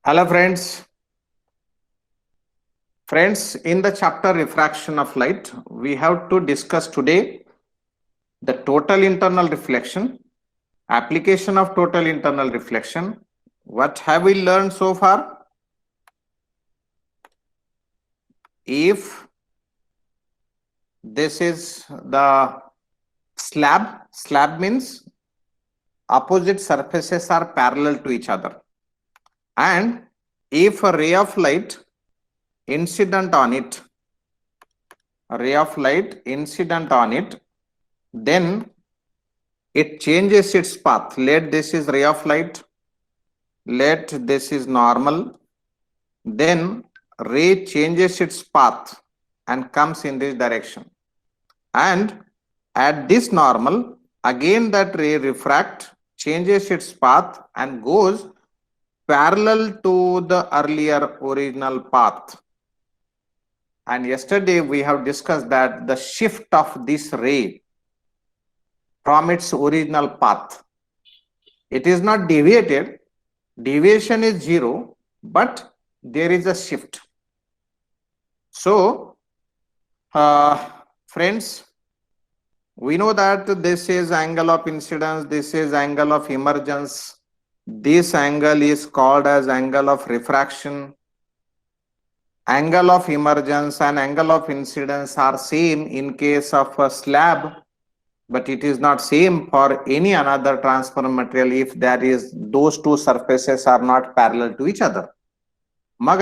Hello friends. Friends, in the chapter refraction of light, we have to discuss today the total internal reflection, application of total internal reflection. What have we learned so far? If this is the slab means opposite surfaces are parallel to each other. And if a ray of light incident on it, then it changes its path. Let this is ray of light, let this is normal, then ray changes its path and comes in this direction, and at this normal again that ray refract, changes its path and goes parallel to the earlier original path. And yesterday we have discussed that the shift of this ray from its original path, it is not deviated, deviation is 0, but there is a shift. So friends, we know that this is angle of incidence, this is angle of emergence, this angle is called as angle of refraction. Angle of emergence and angle of incidence are same in case of a slab, but it is not same for any another transparent material if there is those two surfaces are not parallel to each other. मग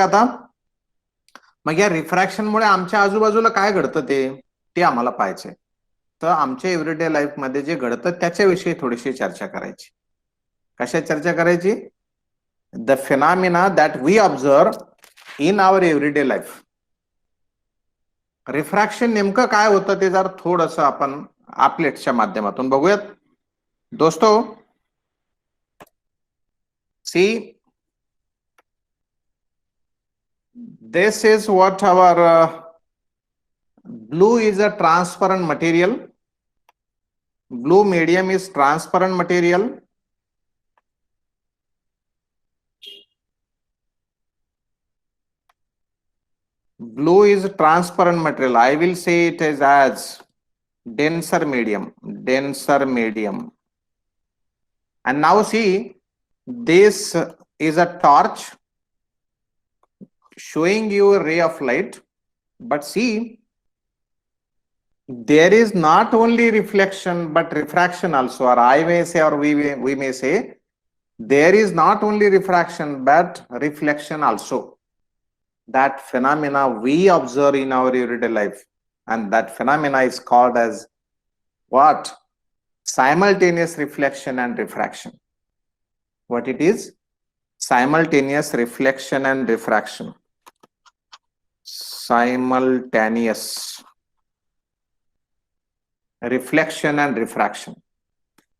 या refraction मुळे आमच्या आजूबाजूला काय घडतं ते आम्हाला पाहायचंय. तर आमच्या everyday life मध्ये जे घडतं त्याच्याविषयी थोडीशी चर्चा करायची. कशा चर्चा करायची? The phenomena that we observe in our everyday life. Refraction नेमकं काय होतं ते जर थोडंसं आपण आपलेटच्या माध्यमातून बघूयात. दोस्तो, सी, this is what our blue is a transparent material. Blue medium is transparent material. Blue is transparent material. I will say it is as denser medium. And now see, this is a torch showing you a ray of light, but see, there is not only reflection but refraction also, or I may say, or we may say, there is not only refraction but reflection also. That phenomena we observe in our everyday life, and that phenomena is called as what? Simultaneous reflection and refraction. What it is? Simultaneous reflection and refraction. Simultaneous reflection and refraction.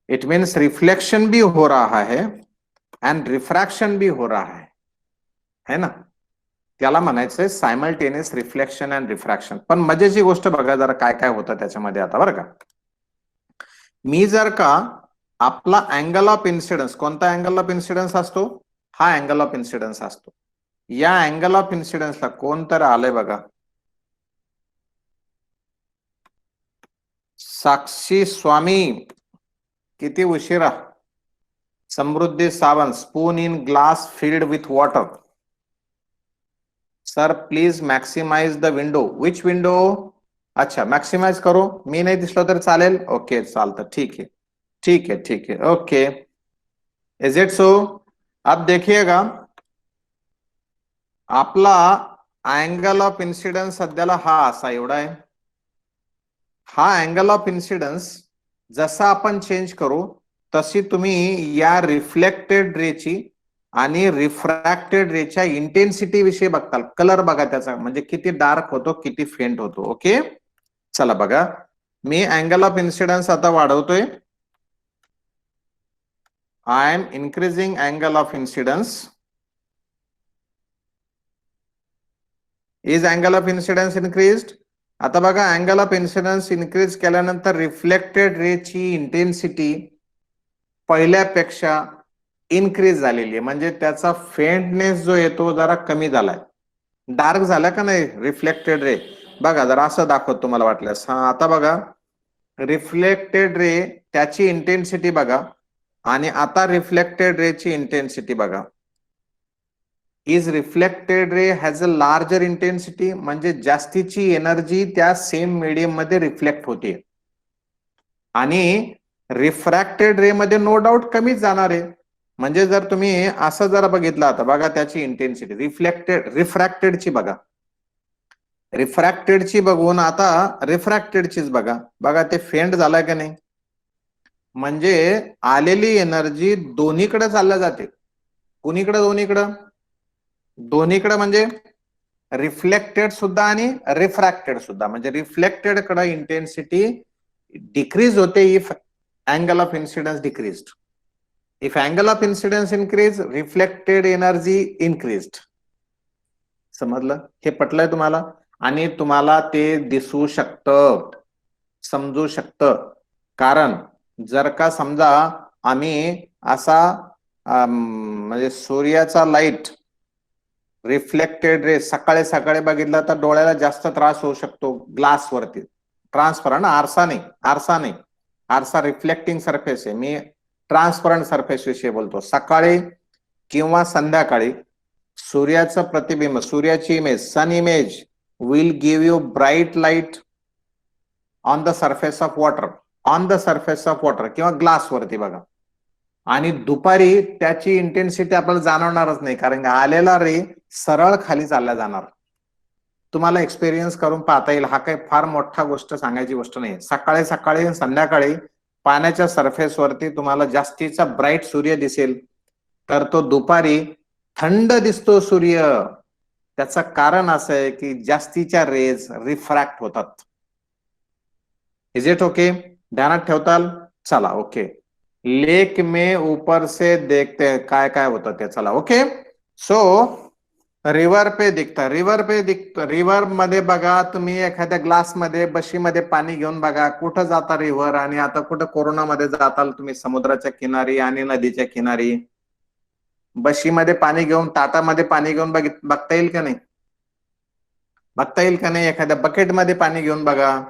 It means reflection भी हो रहा है and refraction भी हो रहा है ना? त्याला म्हणायचंय सायमल्टेनियस रिफ्लेक्शन अँड रिफ्रॅक्शन. पण मजेची गोष्ट बघा जरा काय काय होतं त्याच्यामध्ये आता बरं का. मी जर का आपला अँगल ऑफ इन्सिडन्स, कोणता अँगल ऑफ इन्सिडन्स असतो? हा अँगल ऑफ इन्सिडन्स असतो. या अँगल ऑफ इन्सिडन्सला कोण तर आलंय बघा, साक्षी स्वामी, किती उशिरा. Samruddhi Sawant, spoon in glass filled with water. Sir please maximise the window. Which window? अच्छा, मॅक्सिमाइज करो. मी नाही दिसलो तर चालेल? ओके, चालतं, ठीक है, ओके. Is it so? अब देखिएगा, आपला अँगल ऑफ इन्सिडन्स सध्याला हा असा एवढा आहे. हा अँगल ऑफ इन्सिडन्स जसा आपण चेंज करू तशी तुम्ही या रिफ्लेक्टेड रेची आणि रिफ्रॅक्टेड रेच्या इंटेन्सिटी विषयी बघताल. कलर बघा त्याचा, म्हणजे किती डार्क होतो, किती फेंट होतो. ओके, चला बघा, मी अँगल ऑफ इन्सिडन्स आता वाढवतोय. I am increasing angle of incidence. Is angle of incidence increased? आता बघा, अँगल ऑफ इन्सिडन्स इन्क्रीज केल्यानंतर रिफ्लेक्टेड रेची इंटेन्सिटी पहिल्यापेक्षा इन्क्रीज झालेली आहे, म्हणजे त्याचा फेंटनेस जो येतो जरा कमी झालाय, डार्क झाला का नाही रिफ्लेक्टेड रे. बघा जरा असं दाखवत तुम्हाला वाटल्यास. हा आता बघा रिफ्लेक्टेड रे त्याची इंटेन्सिटी बघा आणि आता रिफ्लेक्टेड रेची इंटेन्सिटी बघा. Is reflected ray has a larger intensity, म्हणजे जास्तीची एनर्जी त्या सेम मीडियम मध्ये रिफ्लेक्ट होते, आणि रिफ्रॅक्टेड रे मध्ये नो डाऊट कमीच जाणार आहे. म्हणजे जर तुम्ही असं जर बघितलं आता बघा त्याची इंटेन्सिटी रिफ्रॅक्टेडची बघा, रिफ्रॅक्टेडची बघून आता रिफ्रॅक्टेडचीच बघा, बघा ते फेंट झालाय का नाही. म्हणजे आलेली एनर्जी दोन्हीकडे चालल्या जाते. कुणीकडे? दोन्हीकडे म्हणजे रिफ्लेक्टेड सुद्धा आणि रिफ्रॅक्टेड सुद्धा. म्हणजे रिफ्लेक्टेड कडे इंटेन्सिटी डिक्रीज होते if angle of incidence decreased. If angle of incidence increase, reflected energy increased. समजलं? हे पटलंय तुम्हाला? आणि तुम्हाला ते दिसू शकतं, समजू शकतं. कारण जर का समजा आम्ही असा म्हणजे सूर्याचा लाईट रिफ्लेक्टेड रे सकाळी सकाळी बघितला तर डोळ्याला जास्त त्रास होऊ शकतो. ग्लासवरती ट्रान्सपरंट, आरसा नाही, आरसा रिफ्लेक्टिंग सरफेस आहे, मी ट्रान्सपरंट सरफेस विषयी बोलतो. सकाळी किंवा संध्याकाळी सूर्याचं प्रतिबिंब, सूर्याची image, sun image will give you bright light on the surface of water, किंवा ग्लासवरती बघा. आणि दुपारी त्याची इंटेन्सिटी आपल्याला जाणवणारच नाही, कारण आलेला रे सरळ खाली चालला जाणार. तुम्हाला एक्सपिरियन्स करून पाहता येईल. हा काही फार मोठा गोष्ट सांगायची गोष्ट नाही. सकाळी सकाळी संध्याकाळी पाण्याच्या सरफेसवरती तुम्हाला जास्तीचा ब्राईट सूर्य दिसेल, तर तो दुपारी थंड दिसतो सूर्य. त्याचं कारण असं आहे की जास्तीच्या रेज रिफ्रॅक्ट होतात. Is it okay? ध्यानात ठेवताल? चला ओके. लेक में ऊपर से देखते काय काय होतं ते. चला ओके. सो रिव्हर पे दिखतं, रिव्हर मध्ये बघा तुम्ही एखाद्या ग्लास मध्ये बशीमध्ये पाणी घेऊन बघा, कुठं जाता रिव्हर. आणि आता कुठं कोरोनामध्ये जाताल तुम्ही समुद्राच्या किनारी आणि नदीच्या किनारी, बशीमध्ये पाणी घेऊन, ताटामध्ये पाणी घेऊन बघता येईल का नाही? बघता येईल का नाही? एखाद्या बकेटमध्ये पाणी घेऊन बघा.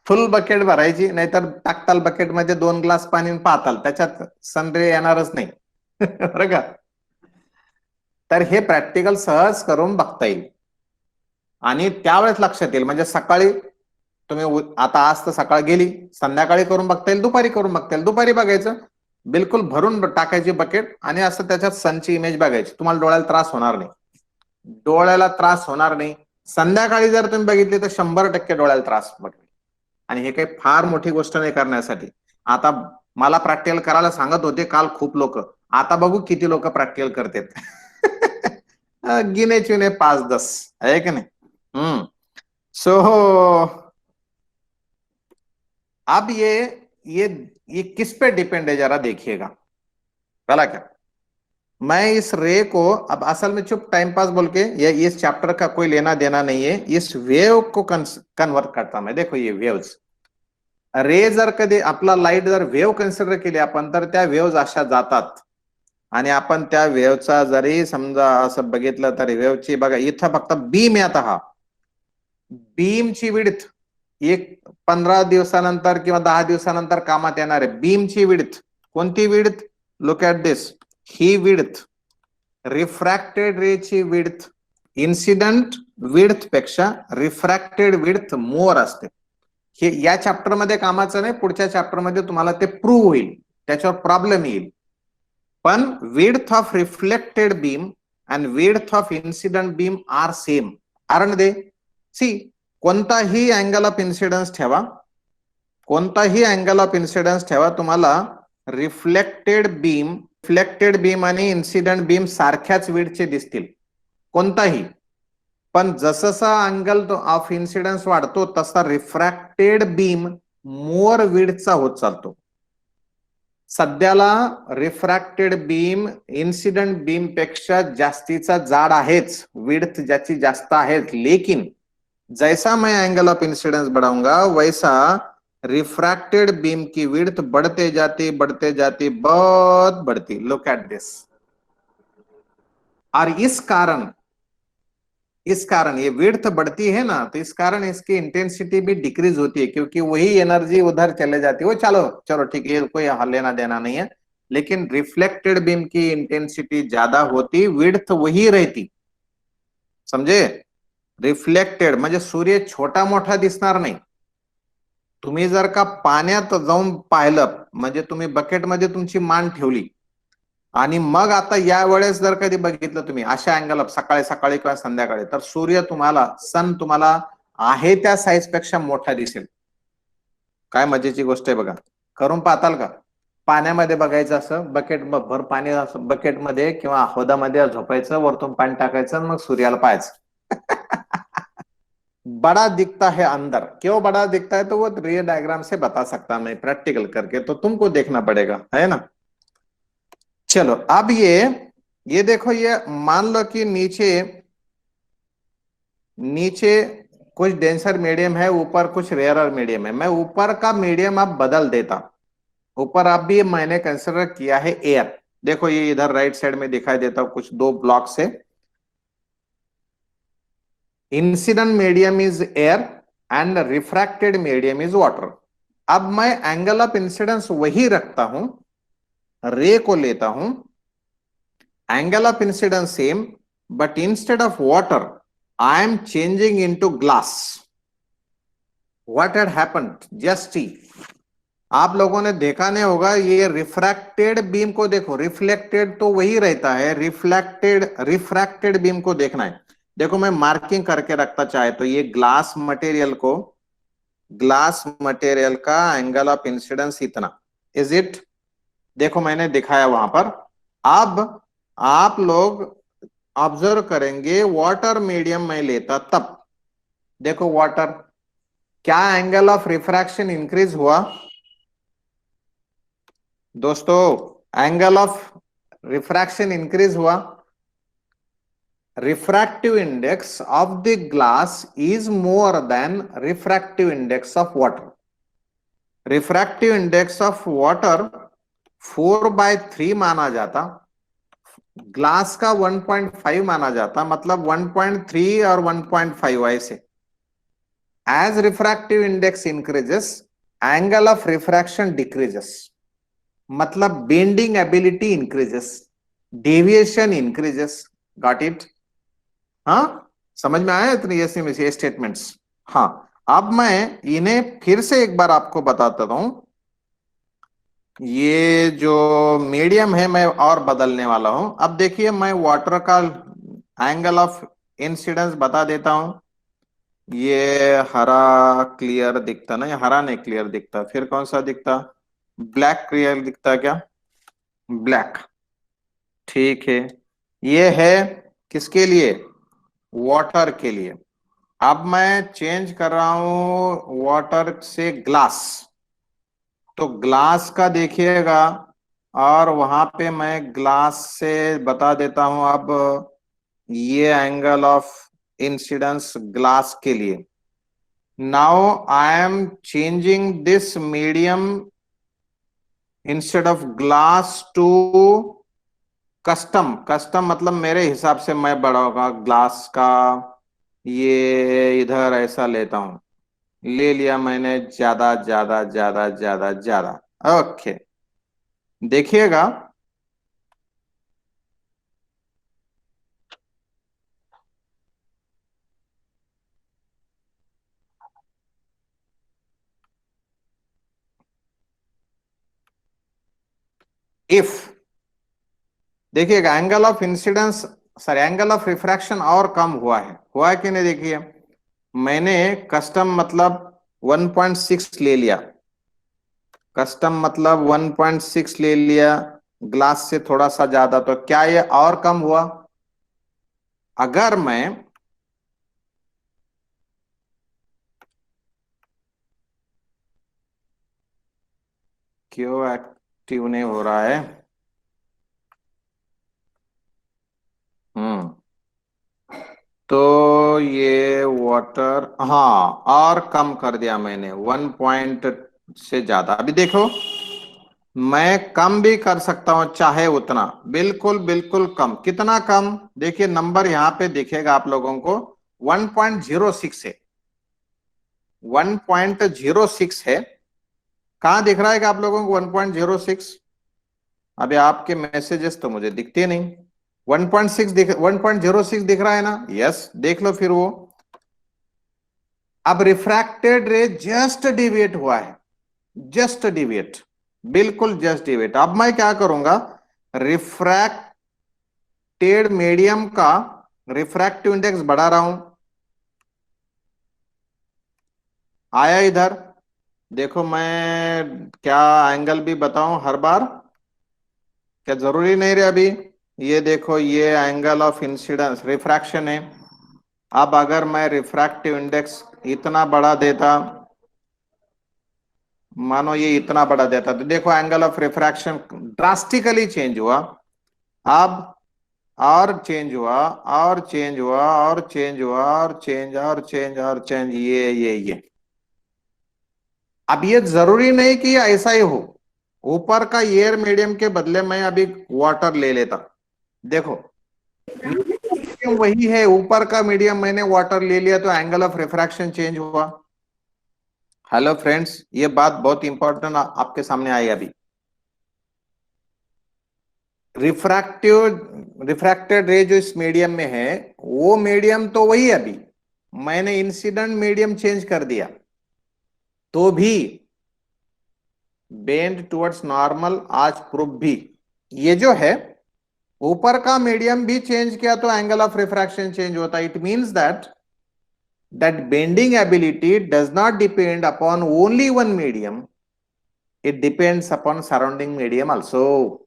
फुल बकेट भरायची, नाहीतर टाकताल बकेटमध्ये 2 ग्लास पाणी पाहताल त्याच्यात सनरे येणारच नाही. बरं का? तर हे प्रॅक्टिकल सहज करून बघता येईल आणि त्यावेळेस लक्षात येईल. म्हणजे सकाळी तुम्ही आता आज तर सकाळ गेली, संध्याकाळी करून बघता येईल, दुपारी करून बघता येईल. दुपारी बघायचं, बिलकुल भरून टाकायची बकेट आणि असं त्याच्यात सनची इमेज बघायची. तुम्हाला डोळ्याला त्रास होणार नाही. संध्याकाळी जर तुम्ही बघितली तर 100% डोळ्याला त्रास बघेल. आणि हे काही फार मोठी गोष्ट नाही करण्यासाठी. आता मला प्रॅक्टिकल करायला सांगत होते काल खूप लोक, आता बघू किती लोक प्रॅक्टिकल करतात. गिने चुने 5-10 आहे की नाही? सो अब ये किस पे डिपेंड है जरा देखिएगा. चला क्या मैं इस रे को अब असल में चुप टाइम पास बोल के, ये इस चैप्टर का कोई लेना देना नहीं है, इस वेव को कन्वर्ट करता मैं. देखो ये वेव्स, रे जर कधी आपला लाईट जर वेव कन्सिडर केली आपण, तर त्या वेव्स अशा जातात. आणि आपण त्या वेव्हचा जरी समजा असं बघितलं तरी वेव्हची बघा इथं फक्त बीम आहे. आता हा बीमची विड्थ एक 15 दिवसानंतर किंवा 10 दिवसानंतर कामात येणार आहे. बीमची विड्थ, कोणती विड्थ? लुक ऍट दिस, ही विड्थ रिफ्रॅक्टेड रेची विड्थ इन्सिडेंट विड्थ पेक्षा रिफ्रॅक्टेड विड्थ मोर असते. हे या चॅप्टर मध्ये कामाचं नाही, पुढच्या चॅप्टर मध्ये तुम्हाला ते प्रूव्ह होईल, त्याच्यावर प्रॉब्लेम येईल. पण width of reflected beam and width of incident beam are same. कारण दे सी, कोणताही अँगल ऑफ इन्सिडन्स ठेवा, तुम्हाला रिफ्लेक्टेड बीम आणि इन्सिडेंट बीम सारख्याच विड्थचे दिसतील कोणताही. पण जसा अँगल ऑफ इन्सिडन्स वाढतो तसा रिफ्रॅक्टेड बीम मोर विड्थचा होत चालतो. सध्याला रिफ्रॅक्टेड बीम इन्सिडेंट बीम पेक्षा जास्तीचा जाड आहेच, विड्थ ज्याची जास्त आहे. लेकिन जैसा मैं एंगल ऑफ इंसिडेंस बढ़ाऊंगा वैसा रिफ्रैक्टेड बीम की विड्थ बढ़ते जाती बहुत बढ़ती। Look at this. और इस कारण ये विड्थ बढ़ती है ना, तो इस कारण इसकी इंटेंसिटी भी डिक्रीज होती है, क्योंकि वही एनर्जी उधर चले जाती है। वो चलो चलो ठीक है, कोई लेना देना नहीं है। लेकिन रिफ्लेक्टेड बीम की इंटेंसिटी ज्यादा होती, विड्थ वही रहती। समझे? रिफ्लेक्टेड म्हणजे सूर्य छोटा मोठा दिसणार नाही। तुम्ही जर का पाण्यात जाऊन पाहिलं, म्हणजे तुम्ही बकेटमध्ये तुमची मान ठेवली आणि मग आता या वेळेस जर कधी बघितलं तुम्ही अशा अँगल सकाळी सकाळी किंवा संध्याकाळी, तर सूर्य तुम्हाला, सन तुम्हाला आहे त्या साईज पेक्षा मोठा दिसेल। काय मजेची गोष्ट आहे बघा, करून पाहताल का? पाण्यामध्ये बघायचं, असं बकेट भर पाणी, असं बकेटमध्ये किंवा हौदामध्ये झोपायचं, वरतून पाणी टाकायचं, मग सूर्याला पाहायचं। बड़ा दिखता है अंदर, क्यों बड़ा दिखता है? तो वो रियल डायग्राम से बता सकता मैं, प्रैक्टिकल करके तो तुमको देखना पड़ेगा, है ना। चलो अब ये देखो, ये मान लो कि नीचे नीचे कुछ डेंसर मीडियम है, ऊपर कुछ रेयरर मीडियम है। मैं ऊपर का मीडियम अब बदल देता। ऊपर अब भी मैंने कंसिडर किया है एयर। देखो ये इधर राइट साइड में दिखाई देता कुछ दो ब्लॉक से। Incident medium is air and refracted medium is water. अब मैं एंगल ऑफ इंसिडेंस वही रखता हूं, रे को लेता हूं, angle of incidence same, but instead of water I am changing into glass. What had happened, just see. आप लोगों ने देखा नहीं होगा, ये रिफ्रैक्टेड बीम को देखो, रिफ्लेक्टेड तो वही रहता है, रिफ्रैक्टेड बीम को देखना है। देखो मैं मार्किंग करके रखता चाहे तो, ये ग्लास मटेरियल का एंगल ऑफ इंसिडेंस इतना, इज इट? देखो मैंने दिखाया वहां पर। अब आप लोग ऑब्जर्व करेंगे, वाटर मीडियम में लेता तब देखो वाटर, क्या एंगल ऑफ रिफ्रैक्शन इंक्रीज हुआ दोस्तों? एंगल ऑफ रिफ्रैक्शन इंक्रीज हुआ। refractive index of the glass is more than refractive index of water. refractive index of water 4/3 माना जाता, ग्लास का 1.5 माना जाता, मतलब 1.3 और 1.5 ऐसे। as refractive index increases, angle of refraction decreases, मतलब bending ability increases, deviation increases. got it? हाँ, समझ में आया इतनी ऐसे स्टेटमेंट्स? हाँ, अब मैं इन्हें फिर से एक बार आपको बताता हूं। ये जो मीडियम है मैं और बदलने वाला हूं। अब देखिए मैं वाटर का एंगल ऑफ इंसिडेंस बता देता हूं। ये हरा क्लियर दिखता ना, हरा नहीं क्लियर दिखता, फिर कौन सा दिखता? ब्लैक क्लियर दिखता क्या? ब्लैक, ठीक है। ये है किसके लिए? वाटर के लिए। अब मैं चेंज कर रहा हूं वाटर से ग्लास, तो ग्लास का देखिएगा, और वहां पे मैं ग्लास से बता देता हूं अब ये एंगल ऑफ इंसिडेंस ग्लास के लिए। Now I am changing this medium instead of glass to custom. Custom मतलब मेरे हिसाब से मैं बढ़ाऊंगा ग्लास का, ये इधर ऐसा लेता हूं, ले लिया मैंने, ज्यादा ज्यादा ज्यादा ज्यादा ज्यादा। ओके, देखिएगा इफ, देखिएगा angle of incidence, sorry angle of refraction और कम हुआ है कि नहीं? देखिए मैंने कस्टम मतलब 1.6 ले लिया, कस्टम मतलब 1.6 ले लिया, ग्लास से थोड़ा सा ज्यादा, तो क्या ये और कम हुआ? अगर मैं क्यों एक्टिव नहीं हो रहा है? हम्म, तो ये वाटर, हाँ और कम कर दिया मैंने, 1.2 से ज्यादा। अभी देखो, मैं कम भी कर सकता हूं चाहे उतना, बिल्कुल बिल्कुल कम। कितना कम? देखिए नंबर यहां पे दिखेगा आप लोगों को, 1.06 है, 1.06 है। कहां दिख रहा है कि आप लोगों को 1.06? अभी आपके मैसेजेस तो मुझे दिखते नहीं। 1.6 दिख 1.06 दिख रहा है ना? यस, देख लो फिर वो। अब रिफ्रैक्टेड रे जस्ट डिविएट हुआ है, जस्ट डिविएट, बिल्कुल जस्ट डिविएट। अब मैं क्या करूंगा, रिफ्रैक्टेड मीडियम का रिफ्रैक्टिव इंडेक्स बढ़ा रहा हूं। आया इधर? देखो मैं क्या एंगल भी बताऊं हर बार? क्या जरूरी नहीं रहे अभी? ये देखो, ये एंगल ऑफ इंसिडेंस रिफ्रैक्शन है। अब अगर मैं रिफ्रैक्टिव इंडेक्स इतना बढ़ा देता, मानो ये इतना बढ़ा देता, तो देखो angle of refraction drastically change हुआ। अब और चेंज हुआ, और चेंज हुआ, और चेंज हुआ, और चेंज, और चेंज, और चेंज, ये अब ये जरूरी नहीं कि ये ऐसा ही हो। ऊपर का एयर मीडियम के बदले मैं अभी वाटर ले लेता, देखो मीडियम वही है, ऊपर का मीडियम मैंने वाटर ले लिया तो एंगल ऑफ रिफ्रैक्शन चेंज हुआ। हेलो फ्रेंड्स, ये बात बहुत इंपॉर्टेंट आपके सामने आई अभी। रिफ्रैक्टेड रे जो इस मीडियम में है, वो मीडियम तो वही है अभी, मैंने इंसिडेंट मीडियम चेंज कर दिया तो भी बेंड टुवर्ड्स नॉर्मल आज प्रूफ भी। ये जो है ऊपर का मीडियम भी चेंज किया तो एंगल ऑफ रिफ्रैक्शन चेंज होता है। It means that bending ability does not depend upon only one medium, it depends upon surrounding medium also.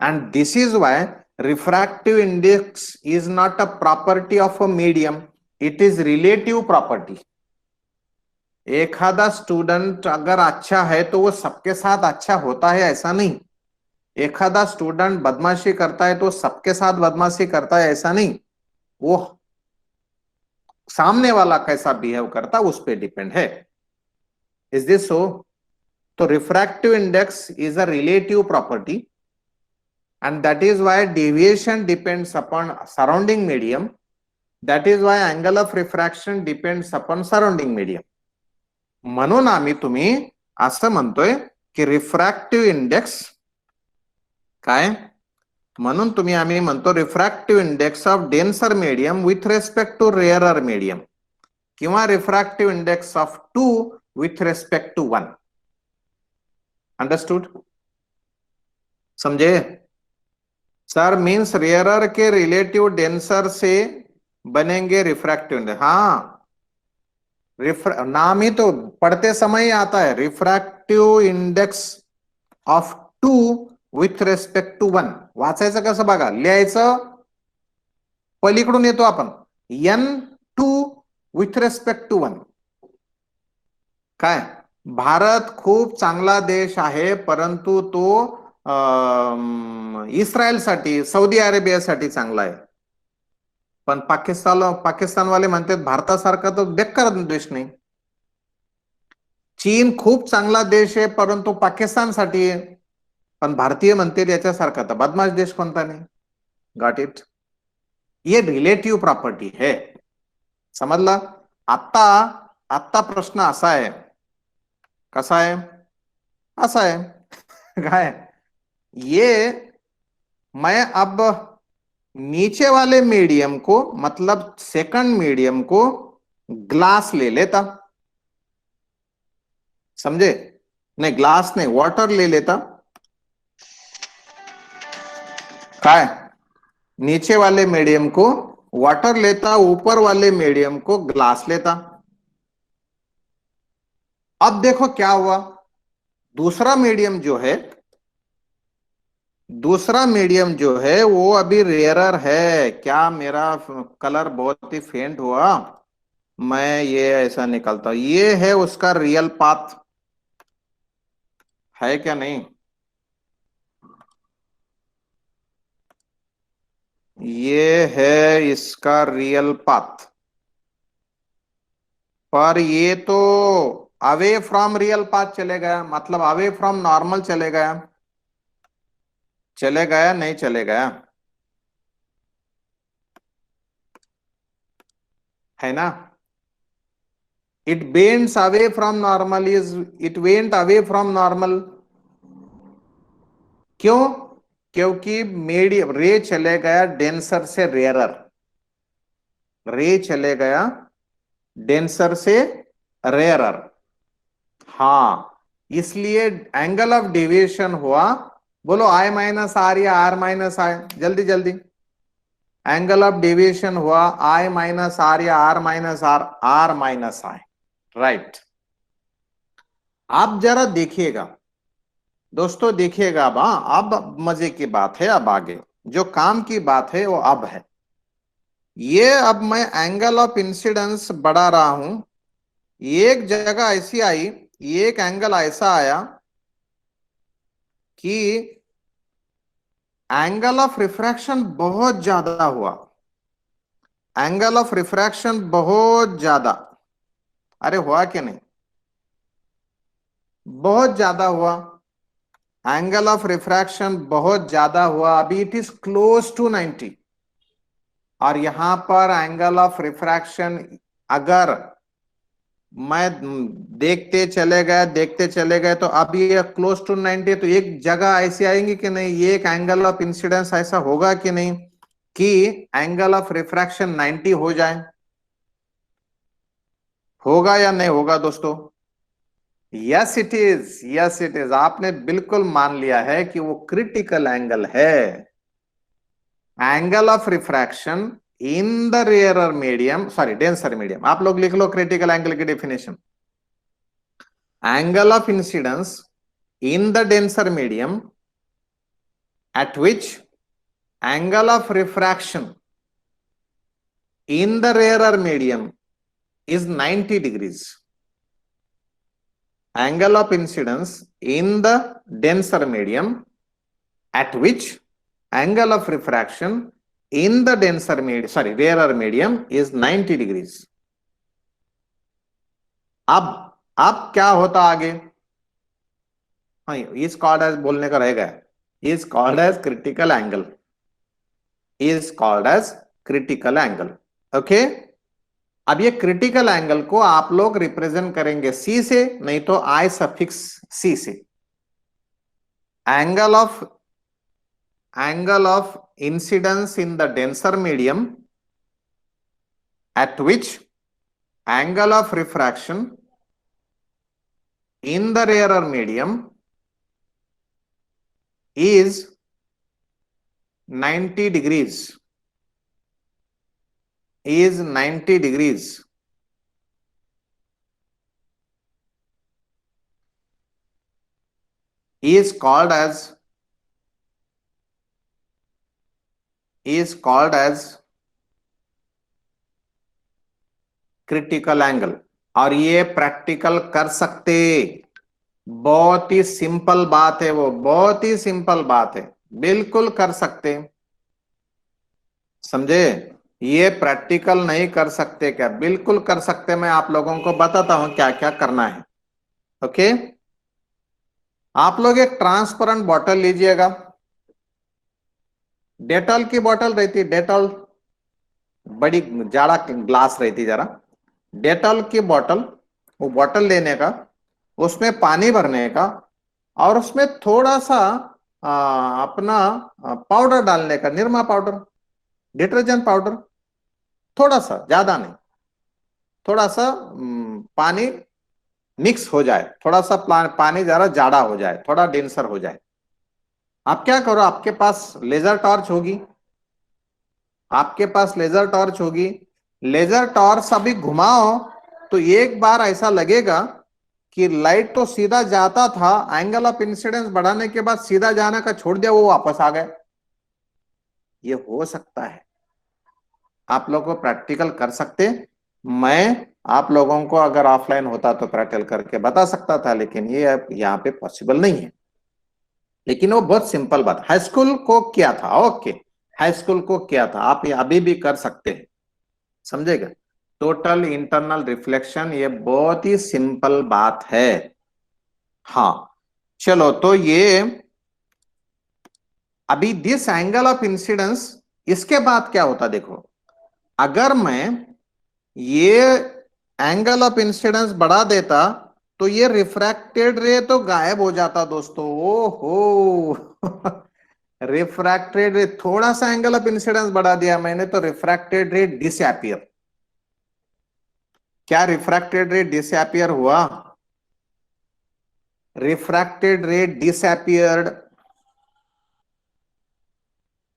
And this is why refractive index is not a property of a medium, it is relative property. एखादा student अगर अच्छा है तो वो सबके साथ अच्छा होता है ऐसा नहीं। एखादा स्टूडेंट बदमाशी करता है तो सबके साथ बदमाशी करता है ऐसा नहीं। वो सामने वाला कैसा बिहेव करता उस पर डिपेंड है। Is this so? तो refractive index is a relative property and that is why deviation depends upon surrounding medium. That is why angle of refraction depends upon surrounding medium. म्हणून आम्ही तुम्ही असं म्हणतोय की रिफ्रॅक्टिव्ह इंडेक्स काय, म्हणून तुम्ही आम्ही म्हणतो refractive index of denser medium with respect to rarer medium, किंवा refractive index of 2 with respect to 1. Understood? समझे? सर मीन्स रेयरर के रिलेटिव डेंसर से बनेंगे रिफ्रैक्टिव इंडेक्स। हाँ, नाम ही तो पढ़ते समय ही आता है, refractive index of 2 with respect to 1. वाचायचं कसं बघा, लिहायचं पलीकडून येतो आपण, N2 विथ रेस्पेक्ट टू 1. काय, भारत खूप चांगला देश आहे परंतु तो इस्रायलसाठी, सौदी अरेबियासाठी चांगला आहे. पण पाकिस्तानवाले म्हणतात भारतासारखा तो बेकार देश नाही. चीन खूप चांगला देश आहे परंतु पाकिस्तानसाठी आहे, पण भारतीय म्हणते याच्यासारखा तर बदमाश देश कोणता नाही. Got it? ये रिलेटिव्ह प्रॉपर्टी है. समजला? आता आता प्रश्न असा आहे, कसा आहे? असा आहे काय, ये मैं अब नीचे वाले मीडियम को, मतलब सेकंड मीडियम को ग्लास ले लेता, समझे? नहीं ग्लास नहीं, वाटर ले लेता। काय, नीचे वाले मीडियम को वाटर लेता, ऊपर वाले मीडियम को ग्लास लेता। अब देखो क्या हुआ, दूसरा मीडियम जो है, दूसरा मीडियम जो है वो अभी रेयरर है। क्या मेरा कलर बहुत ही फेंट हुआ? मैं ये ऐसा निकलता, ये है उसका रियल पाथ, है क्या नहीं? ये है इसका रियल पाथ, पर ये तो अवे फ्रॉम रियल पाथ चले गया, मतलब अवे फ्रॉम नॉर्मल चले गया, चले गया नहीं चले गया, है ना। It bends away from normal, is it went away from normal. क्यों? क्योंकि मीडियम रे चले गया डेंसर से रेयरर, रे चले गया डेंसर से रेयरर। हाँ, इसलिए एंगल ऑफ डेविएशन हुआ, बोलो आई माइनस आर या आर माइनस आई, जल्दी जल्दी। एंगल ऑफ डेविएशन हुआ आई माइनस आर या R minus R, R minus I, right. आप जरा देखिएगा दोस्तों, देखिएगा अब, हाँ अब मजे की बात है, अब आगे जो काम की बात है वो अब है। ये अब मैं एंगल ऑफ इंसिडेंस बढ़ा रहा हूं, एक जगह ऐसी आई, एक एंगल ऐसा आया कि एंगल ऑफ रिफ्रैक्शन बहुत ज्यादा हुआ, एंगल ऑफ रिफ्रैक्शन बहुत ज्यादा, अरे हुआ कि नहीं, बहुत ज्यादा हुआ, एंगल ऑफ रिफ्रैक्शन बहुत ज्यादा हुआ, अभी इट इज क्लोज टू 90। और यहां पर एंगल ऑफ रिफ्रैक्शन अगर मैं देखते चले गए तो अब ये क्लोज टू 90, तो एक जगह ऐसी आएंगी कि नहीं, ये एक एंगल ऑफ इंसिडेंस ऐसा होगा कि नहीं कि एंगल ऑफ रिफ्रैक्शन 90 हो जाए, होगा या नहीं होगा दोस्तों? Yes it is, yes it is, आपने बिल्कुल मान लिया है कि वो क्रिटिकल एंगल है। Angle of refraction in the rarer medium, sorry denser medium, आप लोग लिख लो क्रिटिकल एंगल की definition. Angle of incidence in the denser medium at which angle of refraction in the rarer medium is 90 degrees. Angle of incidence in the denser medium at which angle of refraction in the denser medium, sorry, rarer medium is 90 degrees. अब क्या होता आगे? हाँ, is called as बोलने का रहेगा, is called as critical angle, is called as critical angle. Okay, अब ये क्रिटिकल एंगल को आप लोग रिप्रेजेंट करेंगे सी से, नहीं तो आई सफिक्स सी से। Angle of incidence in the denser medium at which angle of refraction in the rarer medium is 90 degrees, is 90 degrees. Is called as critical angle। और ये प्रैक्टिकल कर सकते, बहुत ही सिंपल बात है, वो बहुत ही सिंपल बात है, बिल्कुल कर सकते, समझे। ये प्रैक्टिकल नहीं कर सकते क्या? बिल्कुल कर सकते, मैं आप लोगों को बताता हूं क्या क्या करना है। ओके, आप लोग एक ट्रांसपेरेंट बॉटल लीजिएगा, डेटॉल की बॉटल रहती है, डेटॉल बड़ी जाड़ा ग्लास रहती, जरा डेटॉल की बॉटल, वो बॉटल लेने का, उसमें पानी भरने का, और उसमें थोड़ा सा अपना पाउडर डालने का, निरमा पाउडर, डिटर्जेंट पाउडर, थोड़ा सा, ज्यादा नहीं, थोड़ा सा पानी मिक्स हो जाए, थोड़ा सा पानी जरा जाड़ा हो जाए, थोड़ा डेंसर हो जाए। आप क्या करो, आपके पास लेजर टॉर्च होगी, आपके पास लेजर टॉर्च होगी, लेजर टॉर्च अभी घुमाओ तो एक बार ऐसा लगेगा कि लाइट तो सीधा जाता था, एंगल ऑफ इंसिडेंस बढ़ाने के बाद सीधा जाने का छोड़ दिया, वो वापस आ गए। ये हो सकता है, आप लोगों को प्रैक्टिकल कर सकते, मैं आप लोगों को अगर ऑफलाइन होता तो प्रैक्टिकल करके बता सकता था, लेकिन ये अब यहाँ पे पॉसिबल नहीं है। लेकिन वो बहुत सिंपल बात, हाई स्कूल को किया था, ओके, हाई स्कूल को किया था, आप अभी भी कर सकते हैं, समझेगा। टोटल इंटरनल रिफ्लेक्शन, ये बहुत ही सिंपल बात है। हाँ चलो, तो ये अभी दिस एंगल ऑफ इंसिडेंस, इसके बाद क्या होता देखो, अगर मैं ये एंगल ऑफ इंसिडेंस बढ़ा देता तो ये रिफ्रैक्टेड रे तो गायब हो जाता दोस्तों। ओहो रिफ्रैक्टेड रे, थोड़ा सा एंगल ऑफ इंसिडेंस बढ़ा दिया मैंने तो रिफ्रैक्टेड रे डिसअपियर। क्या रिफ्रैक्टेड रे डिसअपियर हुआ? रिफ्रैक्टेड रे डिसअपियर्ड,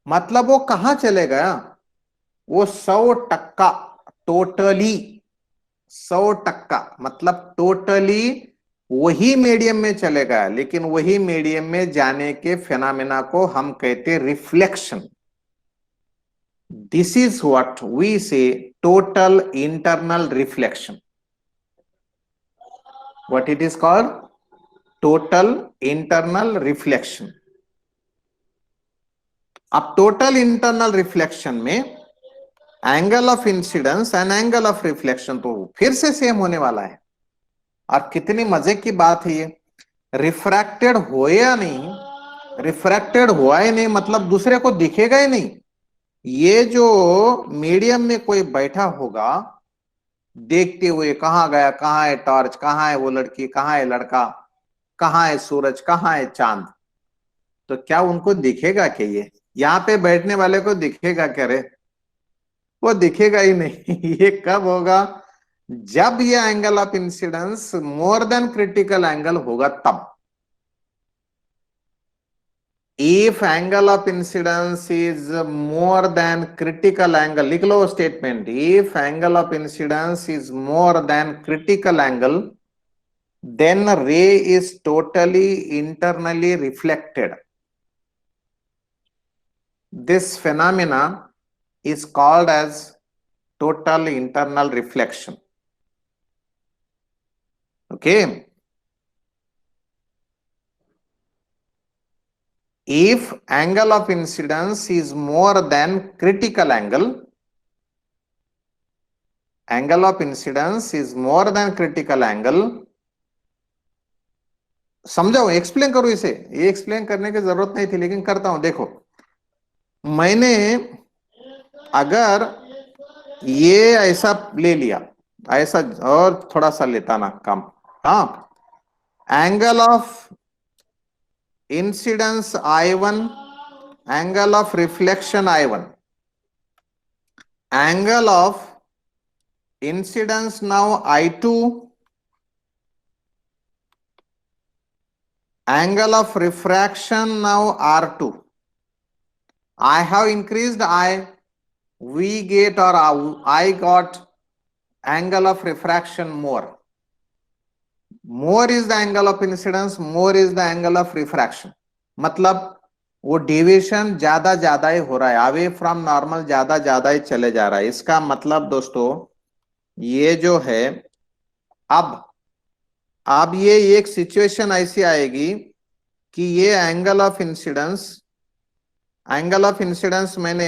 मतलब वो कहां चले गया? वो 100% टोटली, 100% मतलब टोटली वही मीडियम में चले गया, लेकिन वही मीडियम में जाने के फेनामिना को हम कहते reflection. This is what we say total internal reflection. What it is called? Total internal reflection. अब टोटल इंटरनल रिफ्लेक्शन में angle of incidence and angle of reflection तो फिर से सेम होने वाला है। और कितनी मजे की बात है ये, रिफ्रैक्टेड हो या नहीं, रिफ्रैक्टेड हुआ ही नहीं मतलब दूसरे को दिखेगा ही नहीं। ये जो मीडियम में कोई बैठा होगा देखते हुए, कहां गया, कहां है टॉर्च, कहां है वो लड़की, कहां है लड़का, कहां है सूरज, कहां है चांद, तो क्या उनको दिखेगा क्या? ये यहाँ पे बैठने वाले को दिखेगा क्या रे? वो दिखेगा ही नहीं ये कब होगा? जब ये angle of incidence more than critical angle होगा तब। If angle of incidence is more than critical angle, लिख लो statement, if angle of incidence is more than critical angle then ray is totally internally reflected. This phenomena is called as total internal reflection. Okay, if angle of incidence is more than critical angle, angle of incidence is more than critical angle, समझाओ, explain करो इसे। ये explain करने की जरूरत नहीं थी लेकिन करता हूं। देखो, मैंने अगर ये ऐसा ले लिया, ऐसा, और थोड़ा सा लेता ना कम, हाँ, angle of incidence I1, angle of reflection I1, angle of incidence now I2, angle of refraction now R2. I have increased I, we get or I got angle of refraction more. More is the angle of incidence, more is the angle of refraction. मतलब वो deviation ज्यादा ज्यादा ही हो रहा है, away from normal ज्यादा ज्यादा ही चले जा रहा है। इसका मतलब दोस्तों ये जो है, अब ये एक सिचुएशन ऐसी आएगी कि ये एंगल ऑफ इंसिडेंस मैंने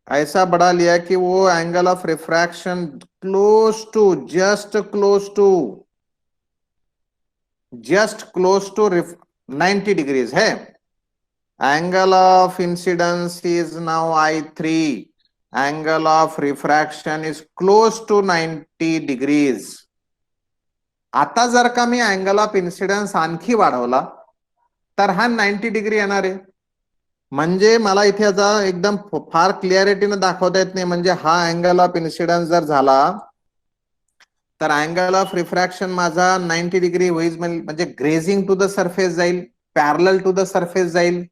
ऐसा बढ़ा लिया कि वो angle of refraction close to, just close to 90 degrees है। Angle of incidence is now I3, angle of refraction is close to 90 degrees. आता जर का मी अँगल ऑफ इन्सिडन्स आणखी वाढवला तर हा 90 डिग्री येणार आहे। म्हणजे मला इथे आता एकदम फार क्लिअरिटीने दाखवता येत नाही, म्हणजे हा अँगल ऑफ इन्सिडन्स जर झाला तर अँगल ऑफ रिफ्रॅक्शन माझा 90 डिग्री होईल, म्हणजे ग्रेजिंग टू द सरफेस जाईल, पॅरलल टू द सरफेस जाईल।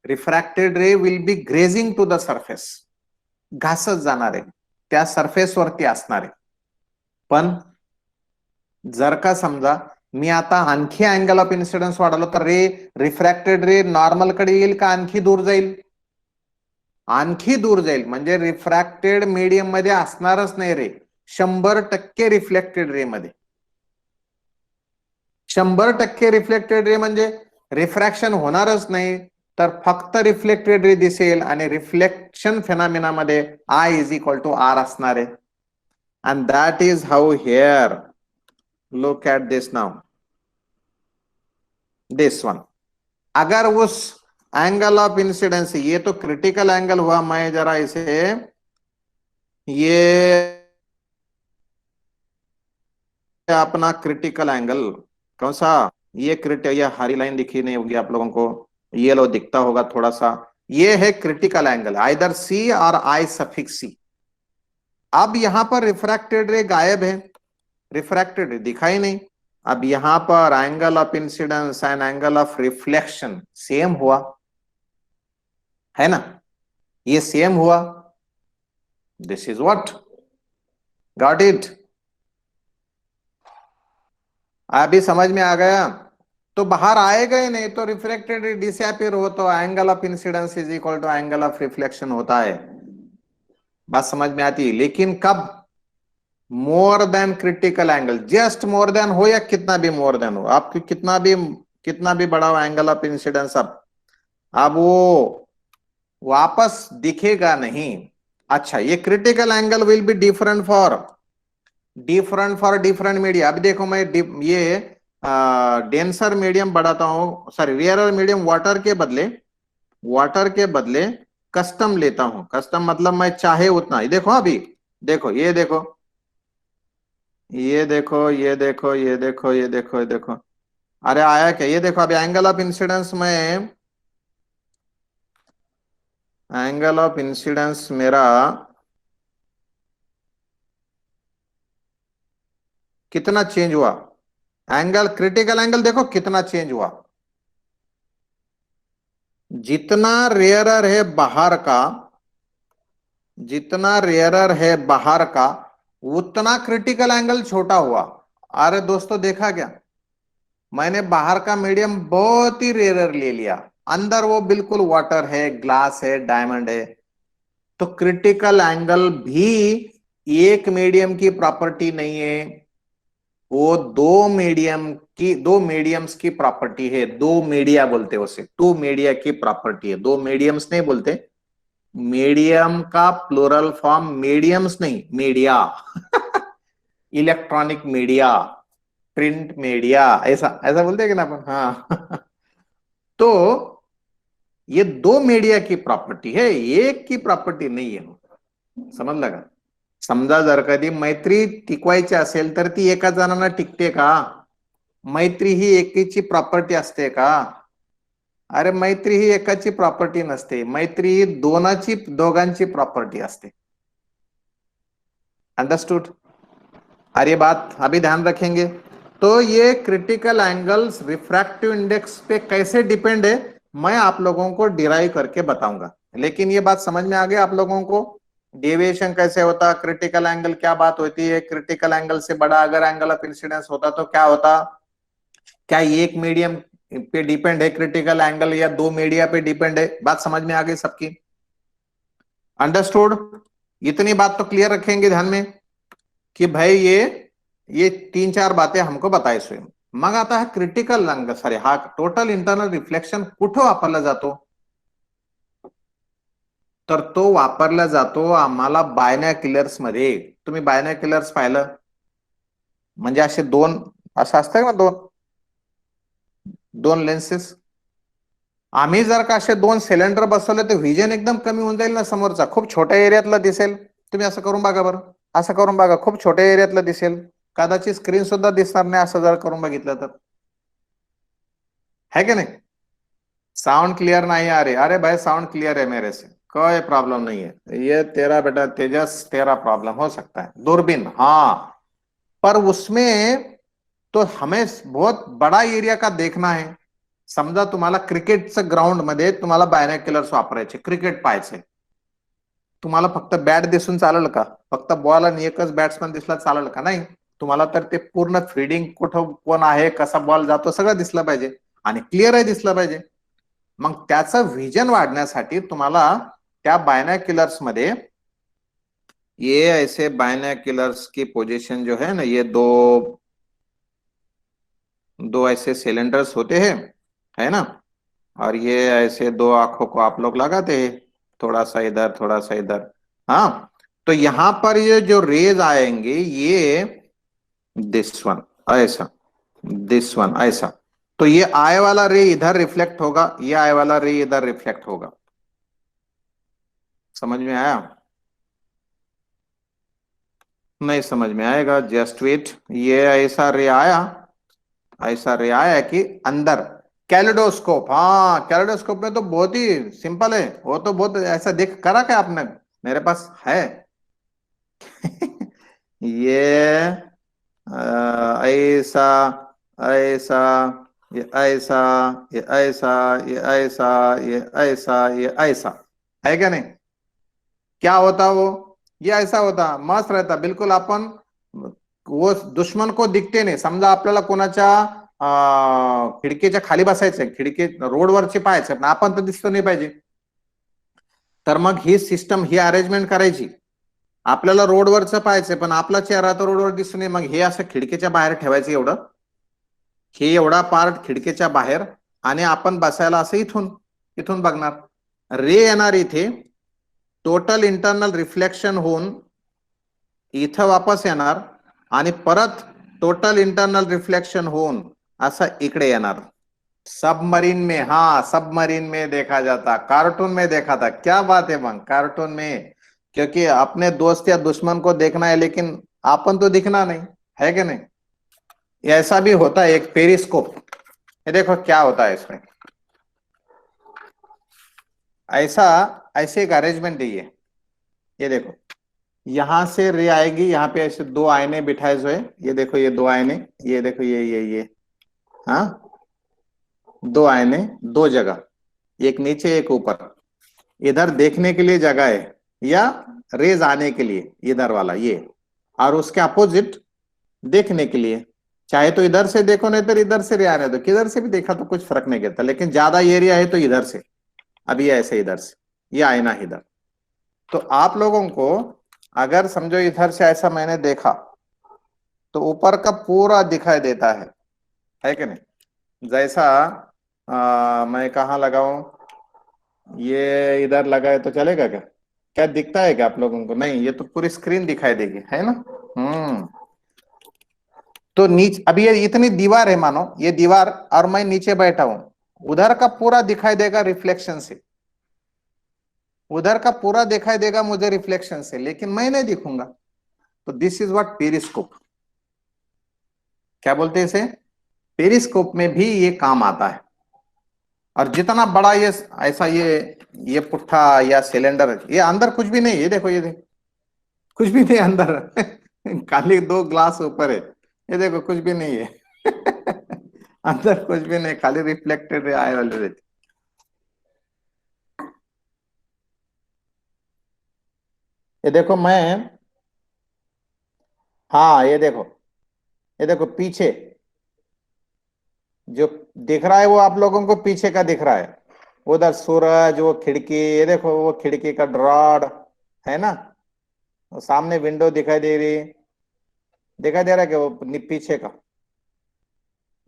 Refracted ray will be grazing to the surface, घासत जाणार आहे, त्या सरफेस वरती असणार आहे। पण जर का समजा मी आता आणखी अँगल ऑफ इन्सिडेंस वाढवलं तर रे, रिफ्रॅक्टेड रे नॉर्मल कडे येईल का आणखी दूर जाईल? आणखी दूर जाईल, म्हणजे रिफ्रॅक्टेड मीडियम मध्ये असणारच नाही रे, 100% रिफ्लेक्टेड रे मध्ये। 100% रिफ्लेक्टेड रे म्हणजे रिफ्रॅक्शन होणारच नाही, तर फक्त रिफ्लेक्टेड रे दिसेल आणि रिफ्लेक्शन फेनॉमिनामध्ये I is equal to R असणार आहे. And that is how here look at this now, this one. अगर उस एंगल ऑफ इंसिडेंस, ये तो क्रिटिकल एंगल हुआ, मैं जरा इसे ये अपना क्रिटिकल एंगल कौन सा, ये हरी लाइन दिखी नहीं होगी आप लोगों को, ये लो दिखता होगा थोड़ा सा, ये है क्रिटिकल एंगल, आइदर सी और आई सफिक्स सी. अब यहां पर रिफ्रैक्टेड रे गायब है, रिफ्रैक्टेड रे दिखा ही नहीं. अब यहां पर angle of incidence and angle of reflection same हुआ है ना, ये सेम हुआ. This is what, got it. अभी समझ में आ गया. तो बाहर आएगा ही नहीं, तो रिफ्लेक्टेड डिसअपीयर हो, तो angle of incidence is equal to angle of reflection होता है. बात समझ में आती है. लेकिन कब, more than critical angle, just more than हो या कितना भी मोर देन हो, आपकी कितना भी बड़ा हो एंगल ऑफ इंसिडेंस, अब वो वापस दिखेगा नहीं. अच्छा, ये critical angle will be different for different media. अब देखो मैं ये डेंसर मीडियम बढ़ाता हूं, सॉरी रेयरर मीडियम, वाटर के बदले कस्टम लेता हूं. कस्टम मतलब मैं चाहे उतना, देखो अभी देखो, ये देखो, ये देखो, ये देखो, ये देखो, ये देखो, ये देखो, अरे आया क्या, ये देखो. अभी एंगल ऑफ इंसिडेंस में, एंगल ऑफ इंसिडेंस मेरा कितना चेंज हुआ, एंगल क्रिटिकल एंगल देखो कितना चेंज हुआ. जितना रेयरर है बाहर का, जितना रेयरर है बाहर का, उतना क्रिटिकल एंगल छोटा हुआ. अरे दोस्तों देखा क्या, मैंने बाहर का मीडियम बहुत ही रेयरर ले लिया, अंदर वो बिल्कुल वाटर है, ग्लास है, डायमंड है. तो क्रिटिकल एंगल भी एक मीडियम की प्रॉपर्टी नहीं है, वो दो मीडियम्स की प्रॉपर्टी है. दो मीडिया बोलते हैं उसे, टू मीडिया की प्रॉपर्टी है. दो मीडियम्स नहीं बोलते, मीडियम का प्लूरल फॉर्म मीडियम्स नहीं, media. Electronic media, print media, ऐसा ऐसा बोलते हैं कि ना अपन, हाँ. तो ये दो मीडिया की प्रॉपर्टी है, एक की प्रॉपर्टी नहीं है. समज लगा. समजा जर कधी मैत्री टिकवायची असेल तर ती एका जणांना टिकते का, मैत्री ही एकीची प्रॉपर्टी असते का, अरे मैत्री ही एकाची प्रॉपर्टी नसते, मैत्री ही दोघांची प्रॉपर्टी असते. अंडरस्टूड. अरे बात अभी ध्यान रखेंगे. तो ये क्रिटिकल एंगल्स रिफ्रैक्टिव इंडेक्स पे कैसे डिपेंड है, मैं आप लोगों को डिराइव करके बताऊंगा. लेकिन ये बात समझ में आ गया आप लोगों को, डेविएशन कैसे होता, क्रिटिकल एंगल क्या बात होती है, क्रिटिकल एंगल से बड़ा अगर एंगल ऑफ इंसिडेंस होता तो क्या होता, क्या एक मीडियम पे डिपेंड है क्रिटिकल एंगल, या दो मीडिया पे डिपेंड है. बात समझ में आ गई सबकी, अंडरस्टूड. इतनी बात तो क्लियर रखेंगे ध्यान में कि भाई ये तीन चार बातें हमको बताए स्वयं. मग आता है क्रिटिकल एंगल, सॉरी हा टोटल इंटरनल रिफ्लेक्शन कुठं वापरला जातो, तर तो वापरला जातो आम्हाला बायनॅक्युलर्स मध्ये. तुम्ही बायनॅक्युलर्स पाहिलं म्हणजे असे दोन, असं असतं ना, दोन दोन लेन्सेस. आम्ही जर का असे दोन सिलेंडर बसवले तर व्हिजन एकदम कमी होऊन जाईल ना समोरचा, खूप छोट्या एरियातला दिसेल. तुम्ही असं करून बघा बरं, असं करून बघा, खूप छोट्या एरियातलं दिसेल, कदाचित स्क्रीन सुद्धा दिसणार नाही असं जर करून बघितलं तर, है की नहीं. साउंड क्लियर नहीं आ रही, अरे भाई साउंड क्लियर है मेरे से, कोई प्रॉब्लम नहीं है. ये तेरा बेटा तेजस, तेरा प्रॉब्लम हो सकता है. दूरबीन हाँ, पर उसमें तो हमें बहुत बड़ा एरिया का देखना है. समजा तुम्हाला क्रिकेटचं ग्राउंड मध्ये तुम्हाला बायनॅक्युलर्स वापरायचे, क्रिकेट पाहायचे, तुम्हाला फक्त बॅट दिसून चालेल का, फक्त बॉल आणि एकच बॅट्समन दिसला चालेल का, नाही. तुम्हाला तर ते पूर्ण फीडिंग कुठं कोण आहे, कसा बॉल जातो सगळं दिसलं पाहिजे, आणि क्लिअर आहे दिसलं पाहिजे. मग त्याचं व्हिजन वाढण्यासाठी तुम्हाला त्या बायनॅक्युलर्स मध्ये, ये ऐसे बायनॅक्युलर्स की पोजीशन जो है ना, ये दो ऐसे सिलेंडर्स होते हैं, है ना, और ये ऐसे दो आंखों को आप लोग लगाते हैं, थोड़ा सा इधर थोड़ा सा इधर। हाँ, तो यहां पर ये जो रेज आएंगे ये दिस वन ऐसा, दिस वन ऐसा, तो ये आय वाला रे इधर रिफ्लेक्ट होगा, ये आय वाला रे इधर रिफ्लेक्ट होगा। समझ में आया? नहीं समझ में आएगा, जस्ट वेट। ये ऐसा रे आया, ऐसा रे आया कि अंदर कैलिडोस्कोप, हाँ कैलिडोस्कोप में तो बहुत ही सिंपल है, वो तो बहुत ऐसा देख करा क्या आपने, मेरे पास है। ये ऐसा, ऐसा, ये ऐसा, ये ऐसा, ये ऐसा, ये ऐसा, ये ऐसा, है क्या नहीं? क्या होता वो, ये ऐसा होता, मस्त रहता बिलकुल। आपण वो दुश्मन को दिखते नाही, समजा आपल्याला कोणाच्या खिडकीच्या खाली बसायचंय, खिडकी रोडवरची पाहायचं पण आपण तर दिसतो नाही पाहिजे, तर मग ही सिस्टम, ही अरेंजमेंट करायची। आपल्याला रोडवरचं पाहायचंय पण आपला चेहरा तर रोडवर दिसतो नाही, मग हे असं खिडकीच्या बाहेर ठेवायचं एवढं, हे एवढा पार्ट खिडकीच्या बाहेर, आणि आपण बसायला असं इथून इथून बघणार। रे येणार इथे, टोटल इंटरनल रिफ्लेक्शन होऊन इथं वापस येणार, आणि परत टोटल इंटरनल रिफ्लेक्शन होऊन असं इकडे येणार। सबमरीन में, हाँ सबमरीन में देखा जाता, कार्टून में देखा था। क्या बात है मंग, कार्टून में, क्योंकि अपने दोस्त या दुश्मन को देखना है लेकिन आपन तो दिखना नहीं, है कि नहीं? ऐसा भी होता है एक पेरिस्कोप। ये देखो क्या होता है इसमें, ऐसा, ऐसे एक अरेंजमेंट है ये देखो, यहां से रे आएगी, यहाँ पे ऐसे दो आईने बिठाए हुए, ये देखो ये दो आईने, ये देखो ये, हाँ दो आईने, दो जगह, एक नीचे एक ऊपर, इधर देखने के लिए जगह है या रेज आने के लिए इधर वाला ये, और उसके अपोजिट देखने के लिए, चाहे तो इधर से देखो नहीं तो इधर से रे आने दो, किधर से भी देखा तो कुछ फर्क नहीं पड़ता, लेकिन ज्यादा एरिया है तो इधर से, अभी ऐसे इधर से, ये आईना इधर। तो आप लोगों को अगर समझो इधर से ऐसा मैंने देखा तो ऊपर का पूरा दिखाई देता है कि नहीं? जैसा मैं कहाँ लगाऊं, ये इधर लगाए तो चलेगा क्या? क्या दिखता है क्या आप लोगों को? नहीं, ये तो पूरी स्क्रीन दिखाई देगी, है ना? तो नीचे अभी ये इतनी दीवार है मानो, ये दीवार, और मैं नीचे बैठा हूं, उधर का पूरा दिखाई देगा रिफ्लेक्शन से, उधर का पूरा दिखाई देगा मुझे रिफ्लेक्शन से, लेकिन मैं नहीं दिखूंगा। तो दिस इज व्हाट पेरिस्कोप, क्या बोलते हैं इसे? पेरिस्कोप में भी ये काम आता है। और जितना बड़ा ये ऐसा ये पुट्ठा या सिलेंडर, ये अंदर कुछ भी नहीं, ये देखो ये देखो, कुछ भी नहीं अंदर। खाली दो ग्लास ऊपर है, ये देखो कुछ भी नहीं है। अंदर कुछ भी नहीं, खाली रिफ्लेक्टेड आए वाले रहते। ये देखो मैं, हाँ ये देखो पीछे जो दिख रहा है वो आप लोगों को पीछे का दिख रहा है, उधर सूरज, वो खिड़की, ये देखो वो खिड़की का ड्रॉड, है ना? वो सामने विंडो दिखाई दे रही, दिखाई दे रहा है कि वो पीछे का,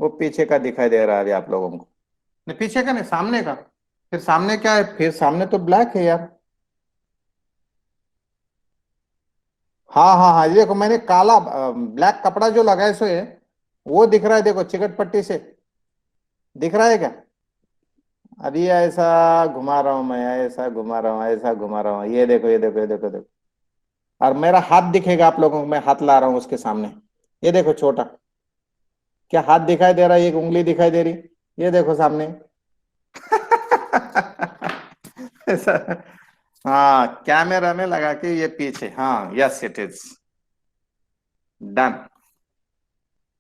वो पीछे का दिखाई दे रहा है अभी आप लोगों को? नहीं पीछे का नहीं, सामने का। फिर सामने क्या है? फिर सामने तो ब्लैक है यार। हाँ हाँ हाँ, ये देखो मैंने काला ब्लैक कपड़ा जो लगाए सो है, वो दिख रहा है, देखो चिकट पट्टी से दिख रहा है क्या? अभी ऐसा घुमा रहा हूं मैं, ऐसा घुमा रहा हूँ, ऐसा घुमा रहा हूँ, ये देखो ये देखो ये देखो देखो, और मेरा हाथ दिखेगा आप लोगों को, मैं हाथ ला रहा हूँ उसके सामने, ये देखो छोटा, क्या हाथ दिखाई दे रहा है? एक उंगली दिखाई दे रही, ये देखो सामने। ऐसा, हाँ कैमरा में लगा के ये पीछे, हाँ यस इट इज डन।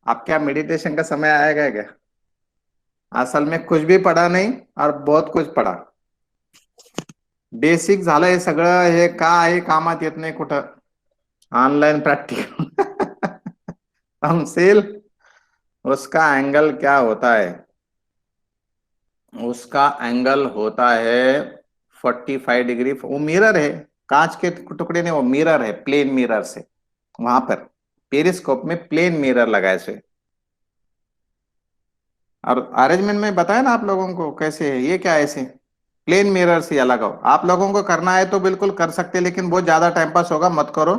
अब क्या मेडिटेशन का समय आएगा क्या? असल में कुछ भी पढ़ा नहीं और बहुत कुछ पढ़ा, बेसिक झालं हे सगळं, हे काय कामात येत नाही कुठं, ऑनलाइन प्रैक्टिकल। तमसील, उसका एंगल क्या होता है? उसका एंगल होता है 45 डिग्री। वो मिरर है, कांच के टुकड़े ने, वो मिरर है, प्लेन मिरर से, वहां पर पेरिस्कोप में प्लेन मिरर लगाए से। और अरेंजमेंट में बताया ना आप लोगों को कैसे है, ये क्या है ऐसे प्लेन मिरर से या लगाओ। आप लोगों को करना है तो बिल्कुल कर सकते हैं, लेकिन बहुत ज्यादा टाइम पास होगा, मत करो,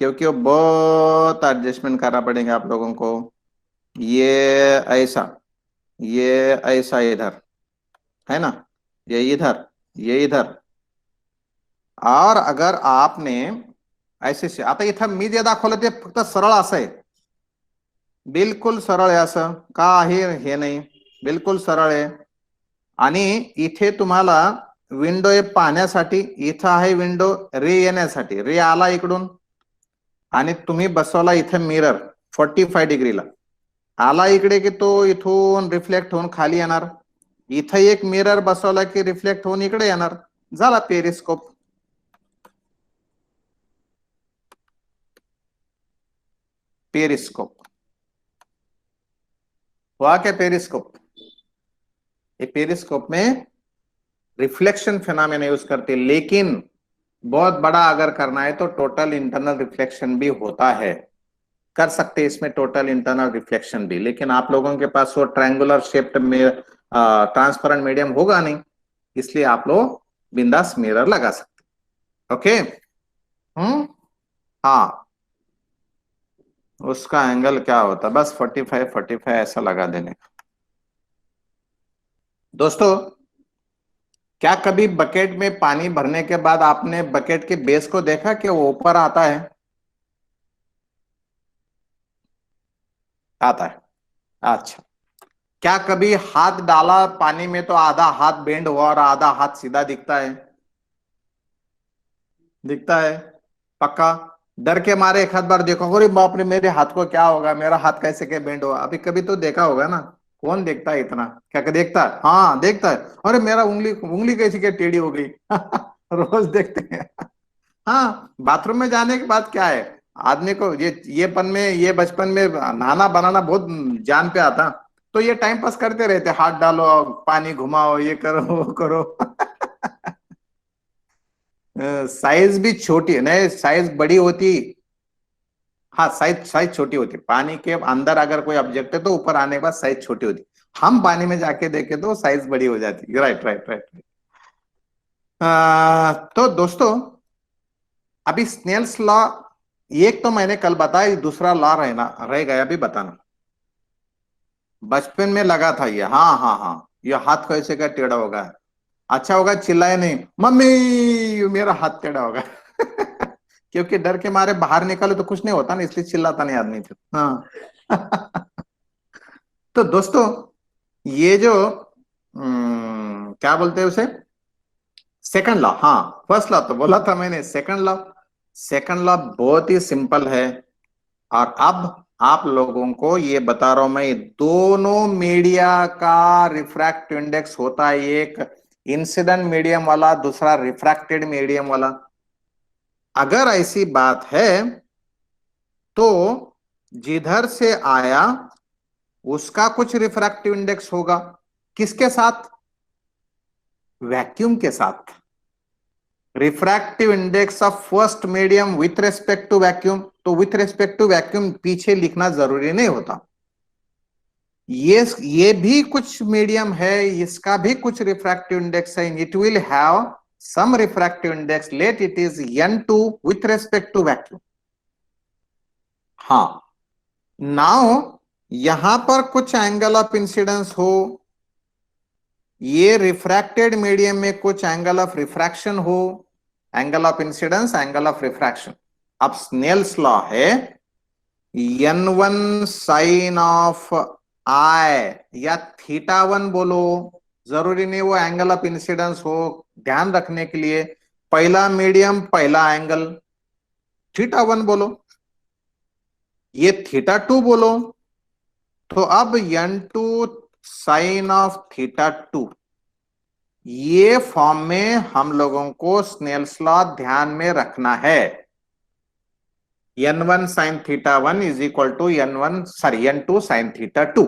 क्योंकि वो बहुत एडजस्टमेंट करना पड़ेगा आप लोगों को। ये ऐसा, ये ऐसा इधर, है ना, ये इधर, ये इधर। और अगर आपने ऐसे आता इथं मी जे दाखवलं ते फक्त सरळ असं आहे, बिलकुल सरळ आहे, असं काही हे नाही, बिलकुल सरळ आहे। आणि इथे तुम्हाला विंडो आहे पाहण्यासाठी, इथं आहे विंडो रे येण्यासाठी, रे आला इकडून आणि तुम्ही बसवला इथे मिरर 45 डिग्रीला, आला इकडे की तो इथून रिफ्लेक्ट होऊन खाली येणार, इथं एक मिरर बसवला की रिफ्लेक्ट होऊन इकडे येणार, झाला पेरिस्कोप। पेरिस्कोप हुआ क्या पेरिस्कोप? ये पेरिस्कोप में रिफ्लेक्शन फिनोमेना यूज करते, लेकिन बहुत बड़ा अगर करना है तो टोटल इंटरनल रिफ्लेक्शन भी होता है, कर सकते हैं इसमें टोटल इंटरनल रिफ्लेक्शन भी, लेकिन आप लोगों के पास वो ट्रायंगुलर शेप्ड में ट्रांसपेरेंट मीडियम होगा नहीं, इसलिए आप लोग बिंदास मिरर लगा सकते। ओके। हाँ, उसका एंगल क्या होता है, बस 45 ऐसा लगा देने का। दोस्तों, क्या कभी बकेट में पानी भरने के बाद आपने बकेट के बेस को देखा कि वो ऊपर आता है? आता है। अच्छा, क्या कभी हाथ डाला पानी में तो आधा हाथ बेंड हुआ और आधा हाथ सीधा दिखता है? दिखता है, पक्का। डर के मारे एक हाथ बार देखो, अरे बाप रे मेरे हाथ को क्या होगा, मेरा हाथ कैसे के बेंड होगा, अभी कभी तो देखा होगा ना। कौन देखता है इतना, क्या देखता है? हाँ देखता है, अरे मेरा उंगली उंगली कैसी के टेढ़ी हो गई रोज देखते हैं। हाँ, बाथरूम में जाने के बाद क्या है, आदमी को ये पन में, ये बचपन में नहाना बनाना बहुत जान पे आता, तो ये टाइम पास करते रहते, हाथ डालो पानी घुमाओ, ये करो वो करो साइज भी छोटी है, नहीं साइज बड़ी होती। हाँ, साइज साइज छोटी होती, पानी के अंदर अगर कोई ऑब्जेक्ट है तो ऊपर आने के बाद साइज छोटी होती, हम पानी में जाके देखे तो साइज बड़ी हो जाती। Right right right. तो दोस्तों, अभी स्नेल्स लॉ एक तो मैंने कल बताया, दूसरा लॉ रहना रह गया, अभी बताना। बचपन में लगा था ये, हाँ हाँ हाँ, ये हाथ कैसे का टेढ़ा होगा, अच्छा होगा चिल्लाए नहीं मम्मी मेरा हाथ टेढ़ा होगा क्योंकि डर के मारे बाहर निकले तो कुछ नहीं होता ना, इसलिए चिल्लाता नहीं आदमी फिर। हाँ तो दोस्तों, ये जो क्या बोलते हैं उसे, सेकंड लॉ, हाँ फर्स्ट लॉ तो बोला था मैंने, सेकंड लॉ। सेकंड लॉ बहुत ही सिंपल है, और अब आप लोगों को ये बता रहा हूं मैं, दोनों मीडिया का रिफ्रैक्टिव इंडेक्स होता है, एक इंसिडेंट मीडियम वाला, दूसरा रिफ्रैक्टेड मीडियम वाला। अगर ऐसी बात है तो जिधर से आया उसका कुछ रिफ्रैक्टिव इंडेक्स होगा, किसके साथ? वैक्यूम के साथ। Refractive index of first medium with respect to vacuum, तो विथ रेस्पेक्ट टू वैक्यूम पीछे लिखना जरूरी नहीं होता, ये भी कुछ मीडियम है, इसका भी कुछ रिफ्रैक्टिव इंडेक्स है, it will have some refractive index, let it is n2 with respect to vacuum. हाँ, नाउ यहां पर कुछ एंगल ऑफ इंसिडेंस हो, ये रिफ्रैक्टेड मीडियम में कुछ एंगल ऑफ रिफ्रैक्शन हो, angle of incidence angle of refraction. अब स्नेल्स लॉ है n1 साइन ऑफ आई या θ1 बोलो, जरूरी नहीं वो एंगल ऑफ इंसिडेंस हो, ध्यान रखने के लिए पहला मीडियम पहला एंगल θ1 बोलो, ये θ2 बोलो, तो अब n2 साइन ऑफ θ2, ये फॉर्म में हम लोगों को स्नेल्स लॉ ध्यान में रखना है। n1 sin θ1 is equal to n2 sin θ2।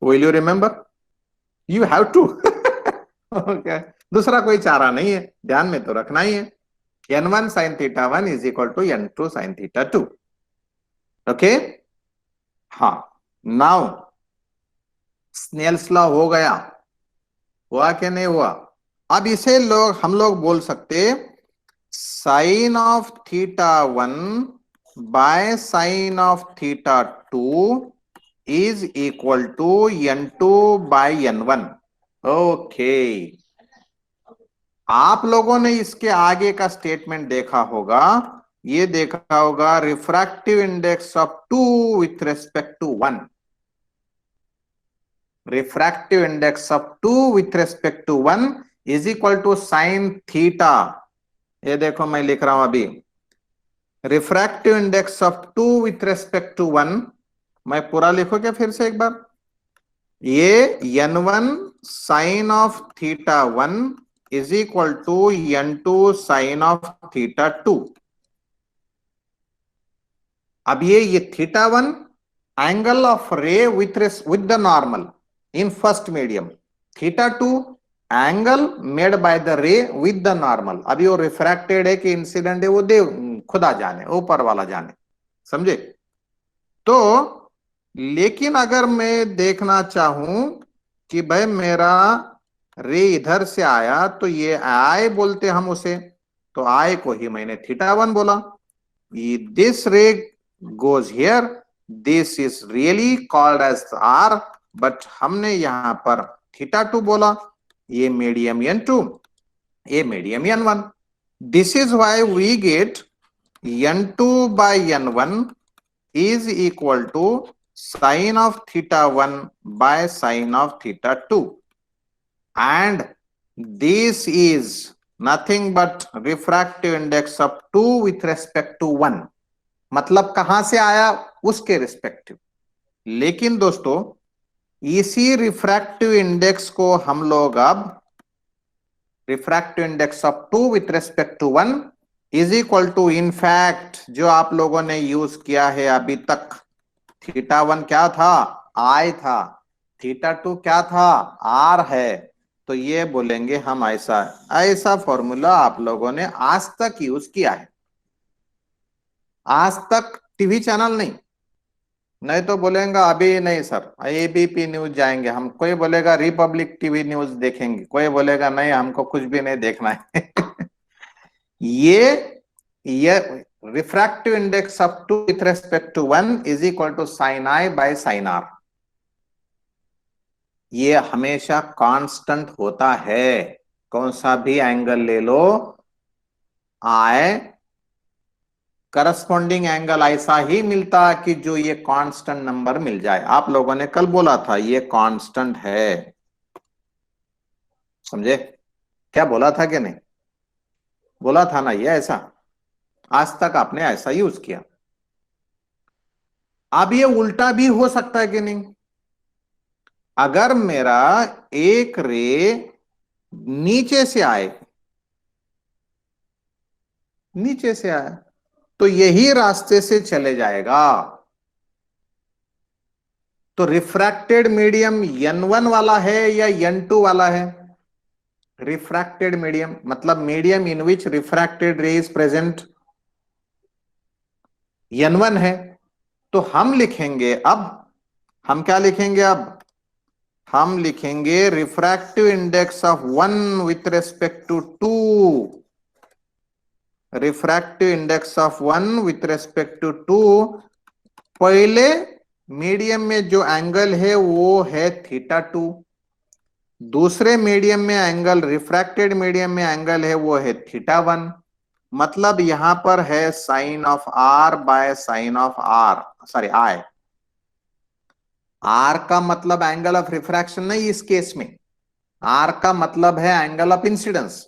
Will you remember? You have to okay, दूसरा कोई चारा नहीं है, ध्यान में तो रखना ही है। n1 sin θ1 is equal to n2 sin θ2। Okay, हाँ। नाउ स्नेल्स लॉ हो गया, हुआ कि नहीं हुआ? अब इसे हम लोग बोल सकते sine of theta 1 by sine of theta 2 is equal to n2 by n1। Okay, आप लोगों ने इसके आगे का स्टेटमेंट देखा होगा, ये देखा होगा refractive index of 2 with respect to 1, refractive index of 2 with respect to 1 is equal to sine theta. ये देखो मैं लिख रहा हूं अभी, refractive index of 2 with respect to 1, मैं पूरा लिखो क्या फिर से एक बार, ये n1 sine of theta 1 is equal to n2 sine of theta 2। अब ये theta 1 angle of ray with the normal in first medium, theta 2 angle made by the ray with the normal. अभी वो रिफ्रैक्टेड है कि incident है वो दे खुदा जाने, ऊपर वाला जाने, समझे? तो लेकिन अगर मैं देखना चाहूं कि भाई मेरा रे इधर से आया तो ये आई बोलते हम उसे, तो आई को ही मैंने थीटा 1 बोला। This ray goes here, this is really called as R, but हमने यहां पर थीटा 2 बोला। ये मीडियम n2, ये medium n1। This is why we get n2 by n1 is equal to sine of theta 1 by sine of theta 2, and this is nothing but refractive index of 2 with respect to 1, मतलब कहां से आया उसके respective. लेकिन दोस्तों इसी refractive index को हम लोग अब refractive index of 2 with respect to 1 is equal to, in fact जो आप लोगों ने यूज किया है अभी तक, थीटा 1 क्या था? आई था। थीटा 2 क्या था? आर है। तो ये बोलेंगे हम ऐसा ऐसा फॉर्मूला आप लोगों ने आज तक यूज किया है, आज तक टीवी चैनल नहीं। नहीं तो बोलेगा अभी नहीं सर एबीपी न्यूज जाएंगे हम, कोई बोलेगा रिपब्लिक टीवी न्यूज देखेंगे, कोई बोलेगा नहीं हमको कुछ भी नहीं देखना है। ये refractive index of 2 with respect to 1 is equal to sine I by sine R, ये हमेशा कांस्टेंट होता है। कौन सा भी एंगल ले लो, आई करस्पॉन्डिंग एंगल ऐसा ही मिलता कि जो ये कांस्टेंट नंबर मिल जाए। आप लोगों ने कल बोला था ये कांस्टेंट है, समझे? क्या बोला था कि नहीं बोला था ना? ये ऐसा आज तक आपने ऐसा यूज किया। अब ये उल्टा भी हो सकता है कि नहीं? अगर मेरा एक रे नीचे से आए, नीचे से आए तो यही रास्ते से चले जाएगा, तो रिफ्रैक्टेड मीडियम n1 वाला है या n2 वाला है? रिफ्रैक्टेड मीडियम मतलब मीडियम इन विच रिफ्रैक्टेड रे इज प्रेजेंट n1 है। तो हम लिखेंगे अब, हम क्या लिखेंगे अब? हम लिखेंगे refractive index of 1 with respect to 2, refractive index of 1 with respect to 2। पहले मीडियम में जो एंगल है वो है थीटा 2, दूसरे मीडियम में एंगल, रिफ्रैक्टेड मीडियम में एंगल है वो है थीटा 1, मतलब यहां पर है sine of R by sine of R, sorry I. R का मतलब एंगल ऑफ रिफ्रैक्शन नहीं इस केस में, आर का मतलब है एंगल ऑफ इंसिडेंस,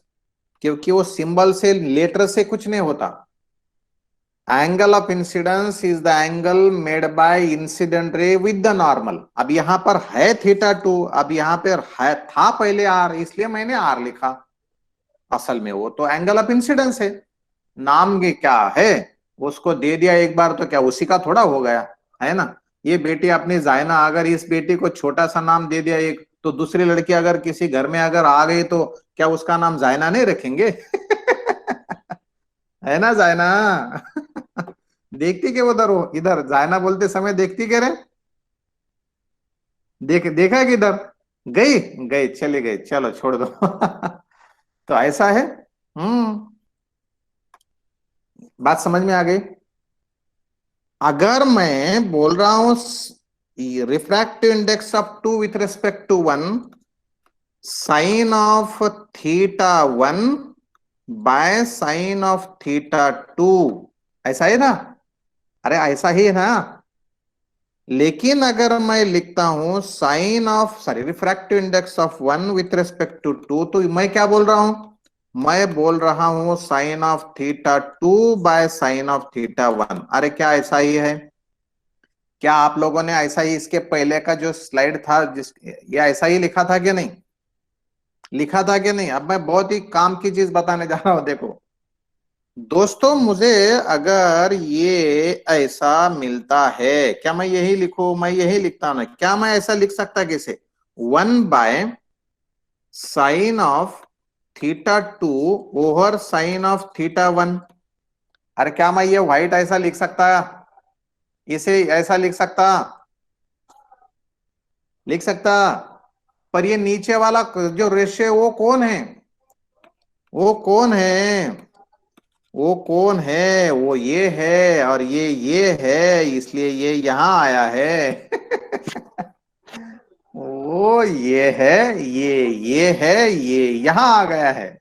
क्योंकि वो सिंबल से लेटर से कुछ नहीं होता। Angle of incidence is the angle made bye incident ray with the normal. अब यहां पर है थीटा 2, अब यहां पर है था पहले आर, इसलिए मैंने आर लिखा। असल में वो तो एंगल ऑफ इंसिडेंस है, नाम के क्या है उसको दे दिया एक बार तो क्या उसी का थोड़ा हो गया है ना? ये बेटी अपनी जायना, अगर इस बेटी को छोटा सा नाम दे दिया एक, तो दूसरी लड़की अगर किसी घर में अगर आ गई तो क्या उसका नाम जायना नहीं रखेंगे? है ना जायना? देखती के उधर हो, इधर जायना बोलते समय देखती के रे? देखा किधर गई? गई, चली गई, चलो छोड़ दो। तो ऐसा है। बात समझ में आ गई? अगर मैं बोल रहा हूं refractive index of two with respect to one, sine of theta one by sine of theta two, ऐसा है ना? अरे ऐसा ही है ना? लेकिन अगर मैं लिखता हूं sine of, sorry, refractive index of one with respect to two, तो मैं क्या बोल रहा हूं? मैं बोल रहा हूं sine of theta two by sine of theta one. अरे क्या ऐसा ही है? क्या आप लोगों ने ऐसा ही इसके पहले का जो स्लाइड था जिस, ये ऐसा ही लिखा था कि नहीं? लिखा था कि नहीं? अब मैं बहुत ही काम की चीज बताने जा रहा हूं, देखो दोस्तों, मुझे अगर ये ऐसा मिलता है, क्या मैं यही लिखूं? मैं यही लिखता हूं ना, क्या मैं ऐसा लिख सकता कैसे? One by sine of theta two over sine of theta one. अरे क्या मैं ये व्हाइट ऐसा लिख सकता? इसे ऐसा लिख सकता? लिख सकता? पर ये नीचे वाला जो रेशियो वो कौन है? वो कौन है? वो कौन है? वो ये है और ये है, इसलिए ये यहां आया है। वो ये है, ये है, ये यहां आ गया है।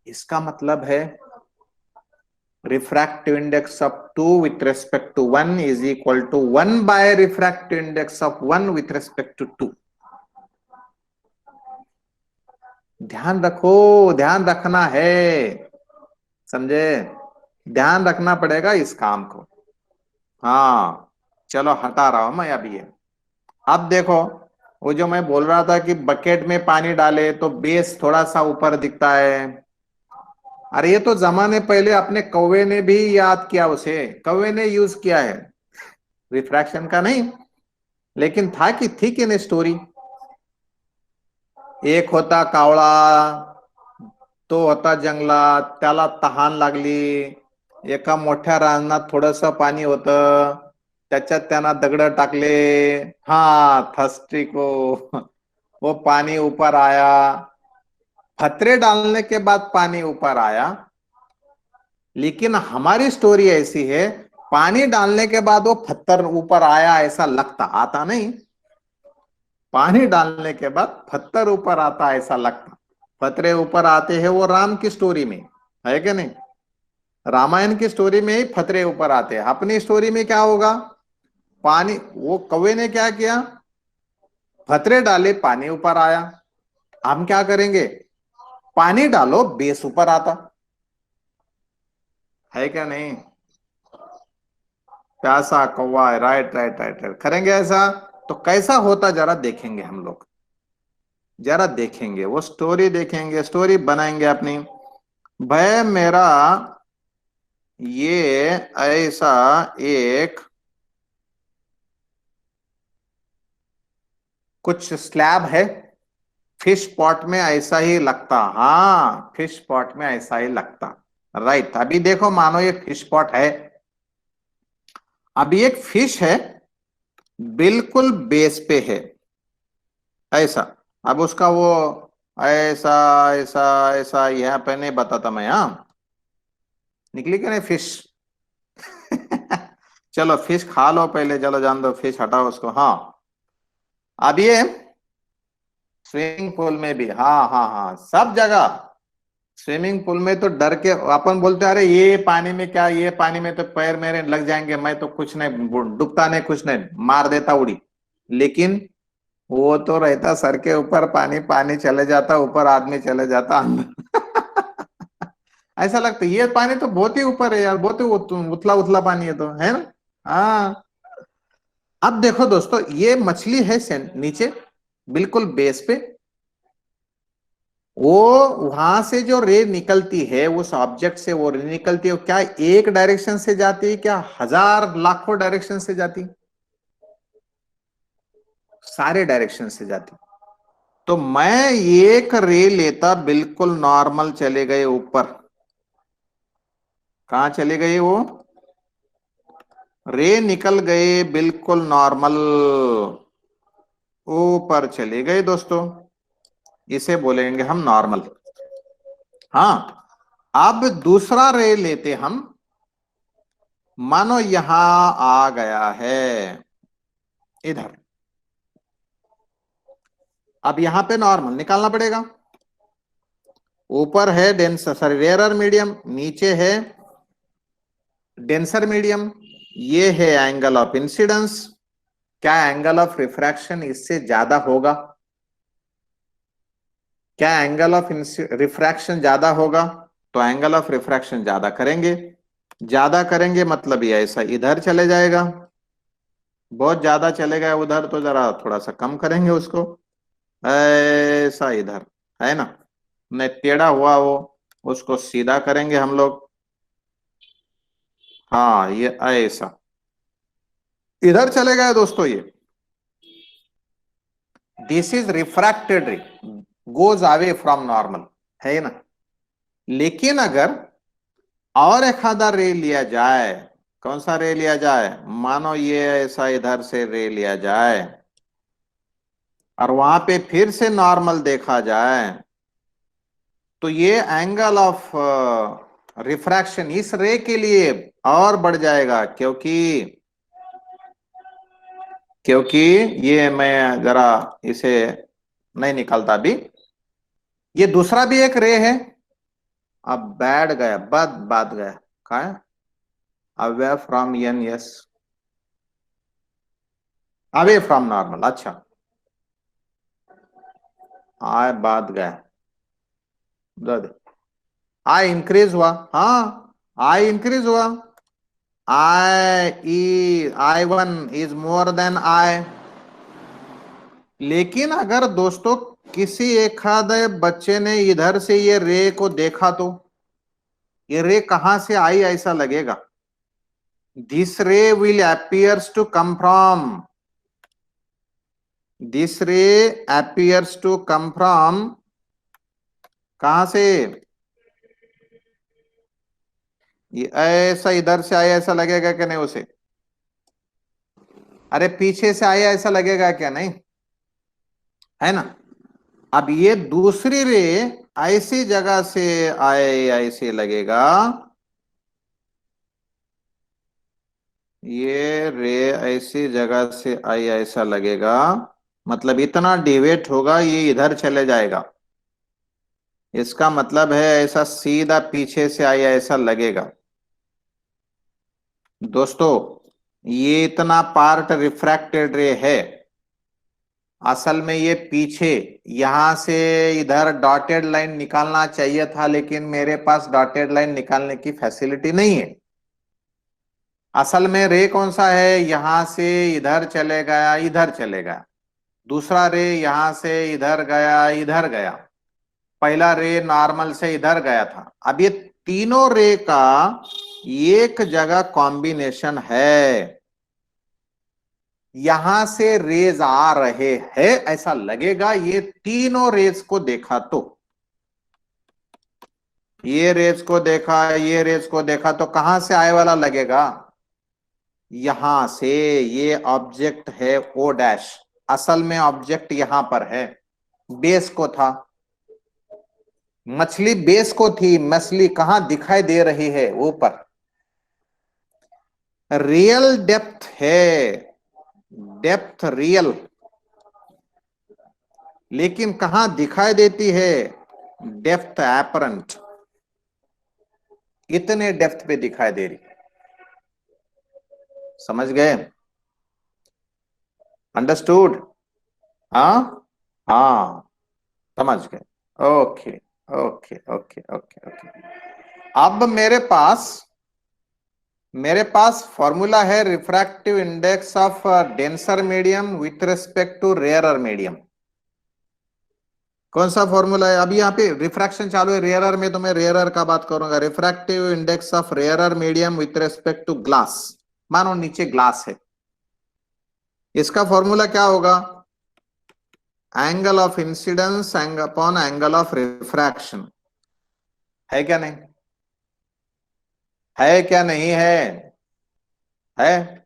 इसका मतलब है refractive index of two with respect to one is equal to one by refractive index of one with respect to two. ध्यान रखो, ध्यान रखना है, समझे? ध्यान रखना पड़ेगा इस काम को। हाँ, चलो हटा रहा हूं मैं अभी ये। अब देखो, वो जो मैं बोल रहा था कि बकेट में पानी डाले तो बेस थोड़ा सा ऊपर दिखता है। अरे ये तो जमाने पहले अपने कौवे ने भी याद किया, उसे कौवे ने यूज किया है, रिफ्रैक्शन का नहीं, लेकिन था कि थी कि नहीं स्टोरी। एक होता कावळा, तो होता जंगलात, त्याला तहान लागली, एका मोठ्या रानात थोडस पाणी होतं, त्याच्यात त्यांना दगड टाकले, हा थर्स्टी को, वो पानी ऊपर आया, पत्थरे डालने के बाद पानी ऊपर आया। लेकिन हमारी स्टोरी ऐसी है, पानी डालने के बाद वो पत्थर ऊपर आया ऐसा लगता, आता नहीं। पानी डालने के बाद पत्थर ऊपर आता ऐसा लगता। पत्थरे ऊपर आते हैं वो राम की स्टोरी में, है कि नहीं? रामायण की स्टोरी में ही पत्थरे ऊपर आते हैं। अपनी स्टोरी में क्या होगा? पानी, वो कौवे ने क्या किया? पत्थरे डाले, पानी ऊपर आया। हम क्या करेंगे? पानी डालो, बेस ऊपर आता है क्या नहीं? प्यासा कौवा है, राइट राइट राइट राइट, करेंगे ऐसा। तो कैसा होता जरा देखेंगे हम लोग, जरा देखेंगे, वो स्टोरी देखेंगे, स्टोरी बनाएंगे अपनी। भय मेरा ये ऐसा एक कुछ स्लैब है, फिश पॉट में ऐसा ही लगता, हाँ फिश पॉट में ऐसा ही लगता, राइट। अभी देखो, मानो ये फिश पॉट है, अभी एक फिश है, बिल्कुल बेस पे है ऐसा। अब उसका वो ऐसा ऐसा ऐसा यहाँ पे नहीं बताता मैं, हाँ निकली क्या नहीं फिश? चलो फिश खा लो पहले, चलो जान दो, फिश हटाओ उसको। हाँ, अब ये स्विमिंग पूल में भी, हाँ हाँ हाँ, सब जगह। स्विमिंग पूल में तो डर के अपन बोलते हैं, अरे ये पानी में क्या, ये पानी में तो पैर मेरे लग जाएंगे, मैं तो कुछ नहीं, डूबता नहीं, कुछ नहीं, मार देता उड़ी। लेकिन वो तो रहता सर के ऊपर, पानी, पानी चले जाता ऊपर, आदमी चले जाता अंदर। ऐसा लगता है ये पानी तो बहुत ही ऊपर है यार, बहुत ही उथला उथला पानी है, तो है ना? हाँ। अब देखो दोस्तों, ये मछली है नीचे बिल्कुल बेस पे, वो वहां से जो रे निकलती है उस ऑब्जेक्ट से, वो रे निकलती है, क्या एक डायरेक्शन से जाती है, क्या हजार लाखों डायरेक्शन से जाती है? सारे डायरेक्शन से जाती। तो मैं एक रे लेता, बिल्कुल नॉर्मल चले गए ऊपर, कहां चले गए वो? रे निकल गए बिल्कुल नॉर्मल, ऊपर चले गए दोस्तों, इसे बोलेंगे हम नॉर्मल। हाँ, अब दूसरा रे लेते हम, मानो यहां आ गया है इधर, अब यहां पे नॉर्मल निकालना पड़ेगा। ऊपर है डेंसर, सॉरी रेयरर मीडियम, नीचे है डेंसर मीडियम, ये है एंगल ऑफ इंसिडेंस। क्या एंगल ऑफ रिफ्रैक्शन इससे ज्यादा होगा? क्या एंगल ऑफ रिफ्रैक्शन ज्यादा होगा? तो एंगल ऑफ रिफ्रैक्शन ज्यादा करेंगे, ज्यादा करेंगे मतलब ये ऐसा इधर चले जाएगा, बहुत ज्यादा चले गए उधर तो जरा थोड़ा सा कम करेंगे उसको, ऐसा इधर, है ना, नहीं टेढ़ा हुआ वो, उसको सीधा करेंगे हम लोग। हाँ ये ऐसा इधर चले गए दोस्तों, ये दिस इज रिफ्रैक्टेड रे, गोज अवे फ्रॉम नॉर्मल, है ना। लेकिन अगर और एक आधा रे लिया जाए, कौन सा रे लिया जाए, मानो ये ऐसा इधर से रे लिया जाए और वहां पे फिर से नॉर्मल देखा जाए, तो ये एंगल ऑफ रिफ्रैक्शन इस रे के लिए और बढ़ जाएगा, क्योंकि क्योंकि ये मैं जरा इसे नहीं निकालता अभी, ये दूसरा भी एक रे है। अब बैठ गया, बद बात गया, कहा है away from N, yes away from normal, अच्छा आय बात गया, आई इंक्रीज हुआ, हाँ आई इंक्रीज हुआ, I1 is more then I। लेकिन अगर दोस्तों किसी एक आधे बच्चे ने इधर से ये रे को देखा, तो ये रे कहां से आई ऐसा लगेगा, दिस रे will appears to come from, this रे appears to come from, कहां से, ये ऐसा इधर से आया ऐसा लगेगा कि नहीं उसे, अरे पीछे से आया ऐसा लगेगा क्या, नहीं है ना। अब ये दूसरी रे ऐसी जगह से आए ऐसे लगेगा, ये रे ऐसी जगह से आई ऐसा लगेगा, मतलब इतना डिवेट होगा ये इधर चले जाएगा, इसका मतलब है ऐसा सीधा पीछे से आई ऐसा लगेगा। दोस्तों ये इतना पार्ट रिफ्रैक्टेड रे है, असल में ये पीछे यहां से इधर डॉटेड लाइन निकालना चाहिए था, लेकिन मेरे पास डॉटेड लाइन निकालने की फैसिलिटी नहीं है। असल में रे कौन सा है, यहां से इधर चले गया, इधर चले गया, दूसरा रे यहां से इधर गया, इधर गया, पहला रे नॉर्मल से इधर गया था। अब ये तीनों रे का एक जगह कॉम्बिनेशन है, यहां से रेज आ रहे हैं ऐसा लगेगा, ये तीनों रेज को देखा तो, ये रेज को देखा, ये रेज को देखा तो कहां से आए वाला लगेगा, यहां से। ये ऑब्जेक्ट है ओ डैश, असल में ऑब्जेक्ट यहां पर है, बेस को था, मछली बेस को थी, मछली कहां दिखाई दे रही है, ऊपर, रियल डेप्थ है, डेप्थ रियल, लेकिन कहां दिखाई देती है, डेप्थ एपरेंट, इतने डेप्थ पे दिखाई दे रही, समझ गए, अंडरस्टूड, हाँ हाँ समझ गए, okay okay okay okay okay. अब मेरे पास फॉर्मूला है refractive index of denser medium with respect to rarer medium. कौन सा फॉर्मूला है, अभी यहाँ पे रिफ्रैक्शन चालू है रेयरर में, तो मैं रेयरर का बात करूंगा, refractive index of rarer medium with respect to glass, मानो नीचे ग्लास है, इसका फॉर्मूला क्या होगा, angle of incidence upon angle of refraction, है क्या नहीं, है क्या नहीं है, है।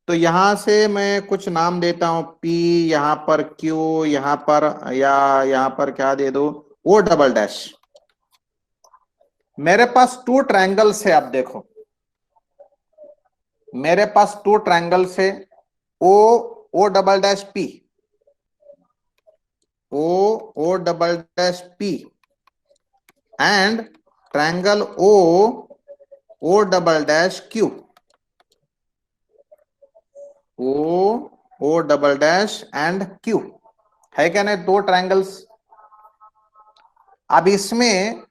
तो यहां से मैं कुछ नाम देता हूं, P, यहां पर Q, यहां पर, या यहां पर क्या दे दो, O डबल डैश। मेरे पास टू ट्रायंगल्स है, अब देखो मेरे पास टू ट्रायंगल्स है, O, O double dash P, O, O double dash P, and triangle O, O double dash Q, O, O double dash and Q, है क्या नहीं, दो ट्रायंगल्स। अब इसमें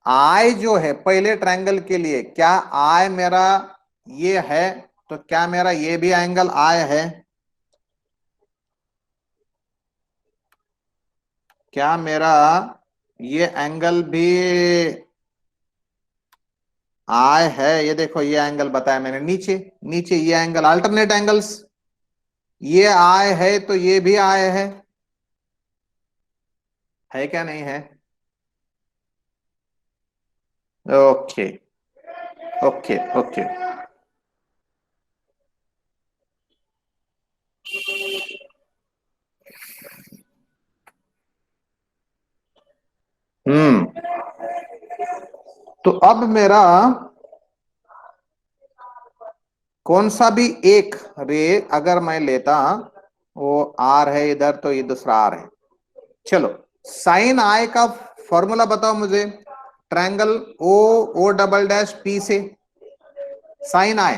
आई जो है पहले ट्रायंगल के लिए, क्या आई मेरा ये है, तो क्या मेरा ये भी एंगल आई है? क्या मेरा ये एंगल भी आई है? ये देखो ये एंगल बताया मैंने, नीचे नीचे ये एंगल, अल्टरनेट एंगल्स, ये आई है तो ये भी आई है क्या नहीं है? Okay, okay, okay. हम्म। तो अब मेरा कौन सा भी एक रे अगर मैं लेता, वो आर है इधर तो ये दूसरा आर है। चलो, साइन आई का फॉर्मूला बताओ मुझे, triangle O, O double dash P से साइन आई,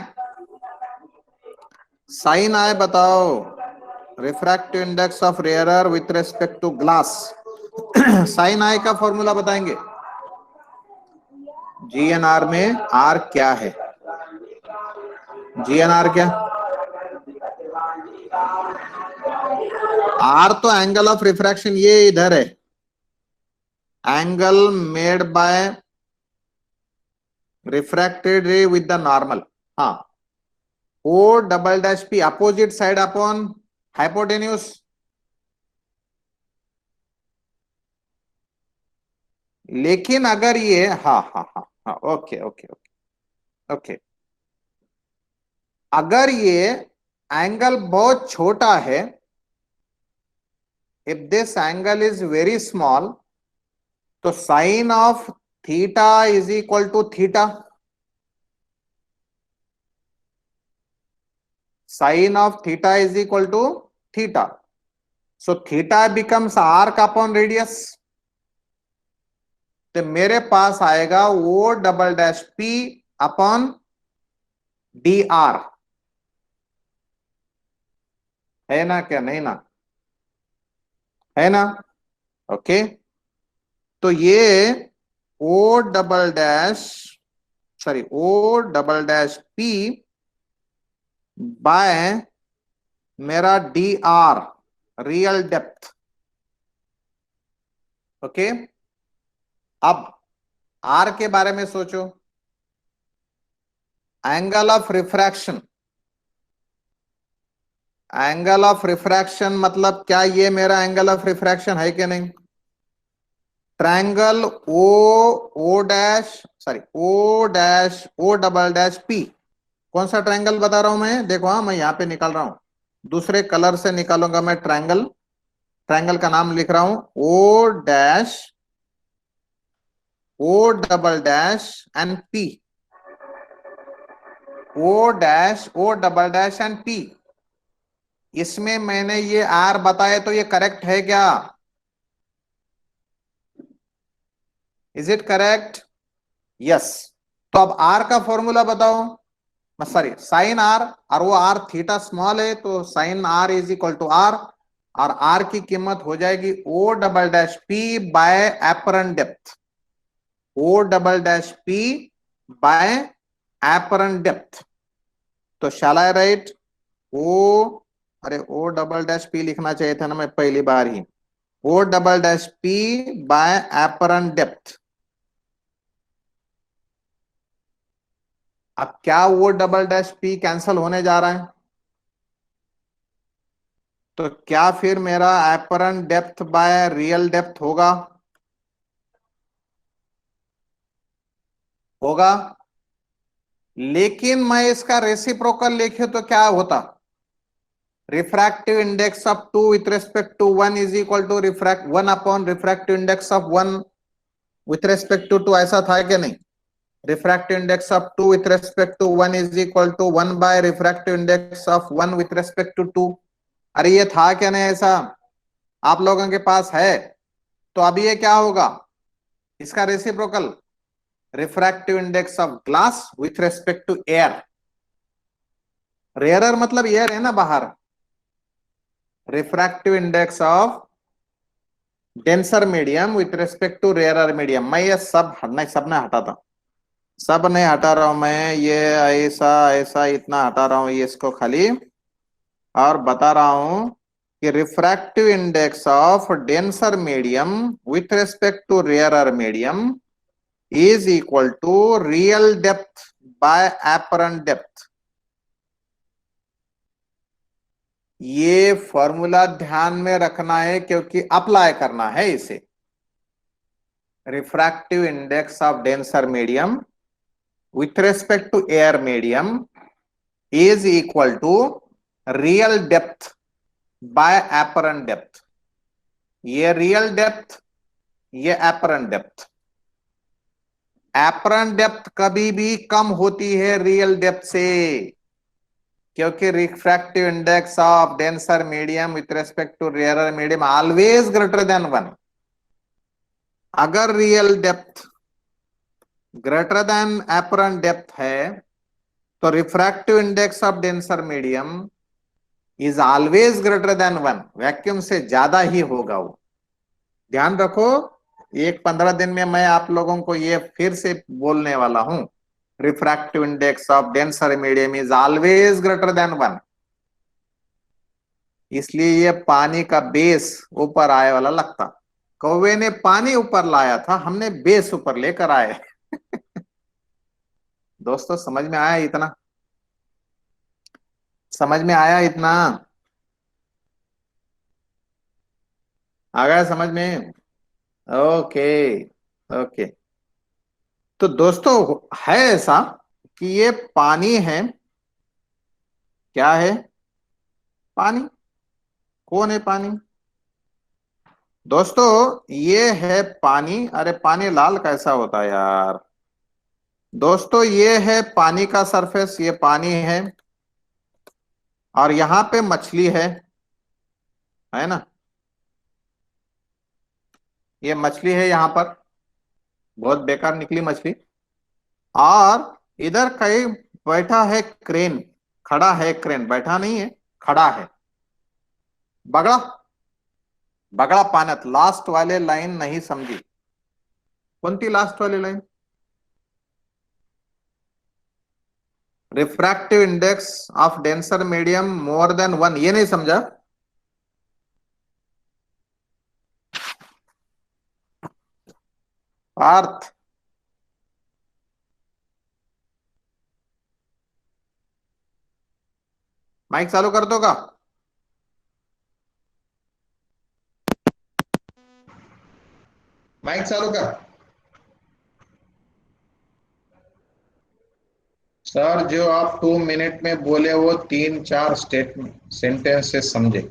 साइन आई बताओ, refractive index of rarer with respect to glass. Sine I का फॉर्मूला बताएंगे, जीएनआर में आर क्या है? जीएनआर क्या? आर तो एंगल ऑफ रिफ्रैक्शन, ये इधर है, angle made by refracted ray with the normal. हाँ, O double dash P opposite side upon hypotenuse. लेकिन अगर ये, हाँ हाँ हाँ हाँ, ओके ओके ओके ओके, अगर ये एंगल बहुत छोटा है, if this angle is very small, तो sine of theta is equal to theta, sine of theta is equal to theta, so theta becomes arc upon radius. तो मेरे पास आएगा O double dash P upon D R, है ना क्या? नहीं ना, है ना? ओके। तो ये O double dash, sorry, O double dash P by मेरा D R, real depth. Okay. अब आर के बारे में सोचो, angle of refraction, angle of refraction मतलब क्या, ये मेरा एंगल ऑफ रिफ्रैक्शन है कि नहीं? Triangle O, O dash, sorry, O dash, O double dash P, कौन सा ट्रायंगल बता रहा हूं मैं? देखो, हाँ मैं यहां पे निकाल रहा हूं, दूसरे कलर से निकालूंगा मैं ट्रायंगल, ट्रायंगल का नाम लिख रहा हूं, O dash, O double dash and P, O dash, O double dash and P. इसमें मैंने ये आर बताया, तो ये करेक्ट है क्या? Is it correct? यस। तो अब आर का फॉर्मूला बताओ, सॉरी, साइन आर, और वो आर थीटा स्मॉल है, तो sine r is equal to r, और आर की कीमत हो जाएगी O double dash P by apparent depth, O double dash P by apparent depth. तो शैल आई राइट ओ, अरे ओ डबल डैश पी लिखना चाहिए था ना मैं पहली बार ही, O double dash P by apparent depth. अब क्या वो डबल डैश पी कैंसल होने जा रहा है, तो क्या फिर मेरा apparent depth by real depth होगा? होगा। लेकिन मैं इसका रेसिप्रोकल लिखे तो क्या होता? Refractive index of 2 with respect to 1 is equal to refract 1 upon refractive index of 1 with respect to 2, ऐसा था क्या नहीं? Refractive index of 2 with respect to 1 is equal to 1 by refractive index of 1 with respect to 2। अरे ये था क्या नहीं ऐसा? आप लोगों के पास है? तो अभी ये क्या होगा? इसका reciprocal, refractive index of glass with respect to air. Rarer मतलब एयर है ना बाहर। Refractive index of denser medium with respect to rarer medium. मैं ये सब नहीं, सब ने हटा था, सब नहीं हटा रहा हूं मैं, ये ऐसा ऐसा इतना हटा रहा हूं ये इसको खाली, और बता रहा हूं कि refractive index of denser medium with respect to rarer medium is equal to real depth by apparent depth. ये फॉर्मूला ध्यान में रखना है क्योंकि अप्लाई करना है इसे। Refractive index of denser medium with respect to air medium is equal to real depth by apparent depth। ये real depth, ये apparent depth। apparent depth कभी भी कम होती है real depth से, क्योंकि refractive index of denser medium with respect to rarer medium always greater than 1। अगर real depth greater than apparent depth है तो refractive index of denser medium is always greater than 1, vacuum से ज्यादा ही होगा वो। ध्यान रखो, एक 15 दिन में मैं आप लोगों को ये फिर से बोलने वाला हूं, refractive index of denser medium is always greater than 1। इसलिए ये पानी का बेस ऊपर आए वाला लगता। कौवे ने पानी ऊपर लाया था, हमने बेस ऊपर लेकर आए। दोस्तों समझ में आया इतना? समझ में आया इतना? आ गया समझ में? Okay okay. तो दोस्तों है ऐसा कि ये पानी है। क्या है? पानी। कौन है पानी? दोस्तों ये है पानी। अरे पानी लाल कैसा होता है यार? दोस्तों ये है पानी का सरफेस, ये पानी है, और यहां पे मछली है ना? ये मछली है यहां पर, बहुत बेकार निकली मछली। और इधर कहीं बैठा है क्रेन, खड़ा है क्रेन, बैठा नहीं है, खड़ा है। बगड़ा, बगड़ा पानत। लास्ट वाले लाइन नहीं समझी? कोणती लास्ट वाली line? Refractive index of denser medium more than 1, ये नहीं समझा? पार्थ, माइक चालू कर दो का? माइक चालू कर। सर जो आप 2 मिनट में बोले वो 3-4 स्टेटमेंट सेंटेंसेस समझे।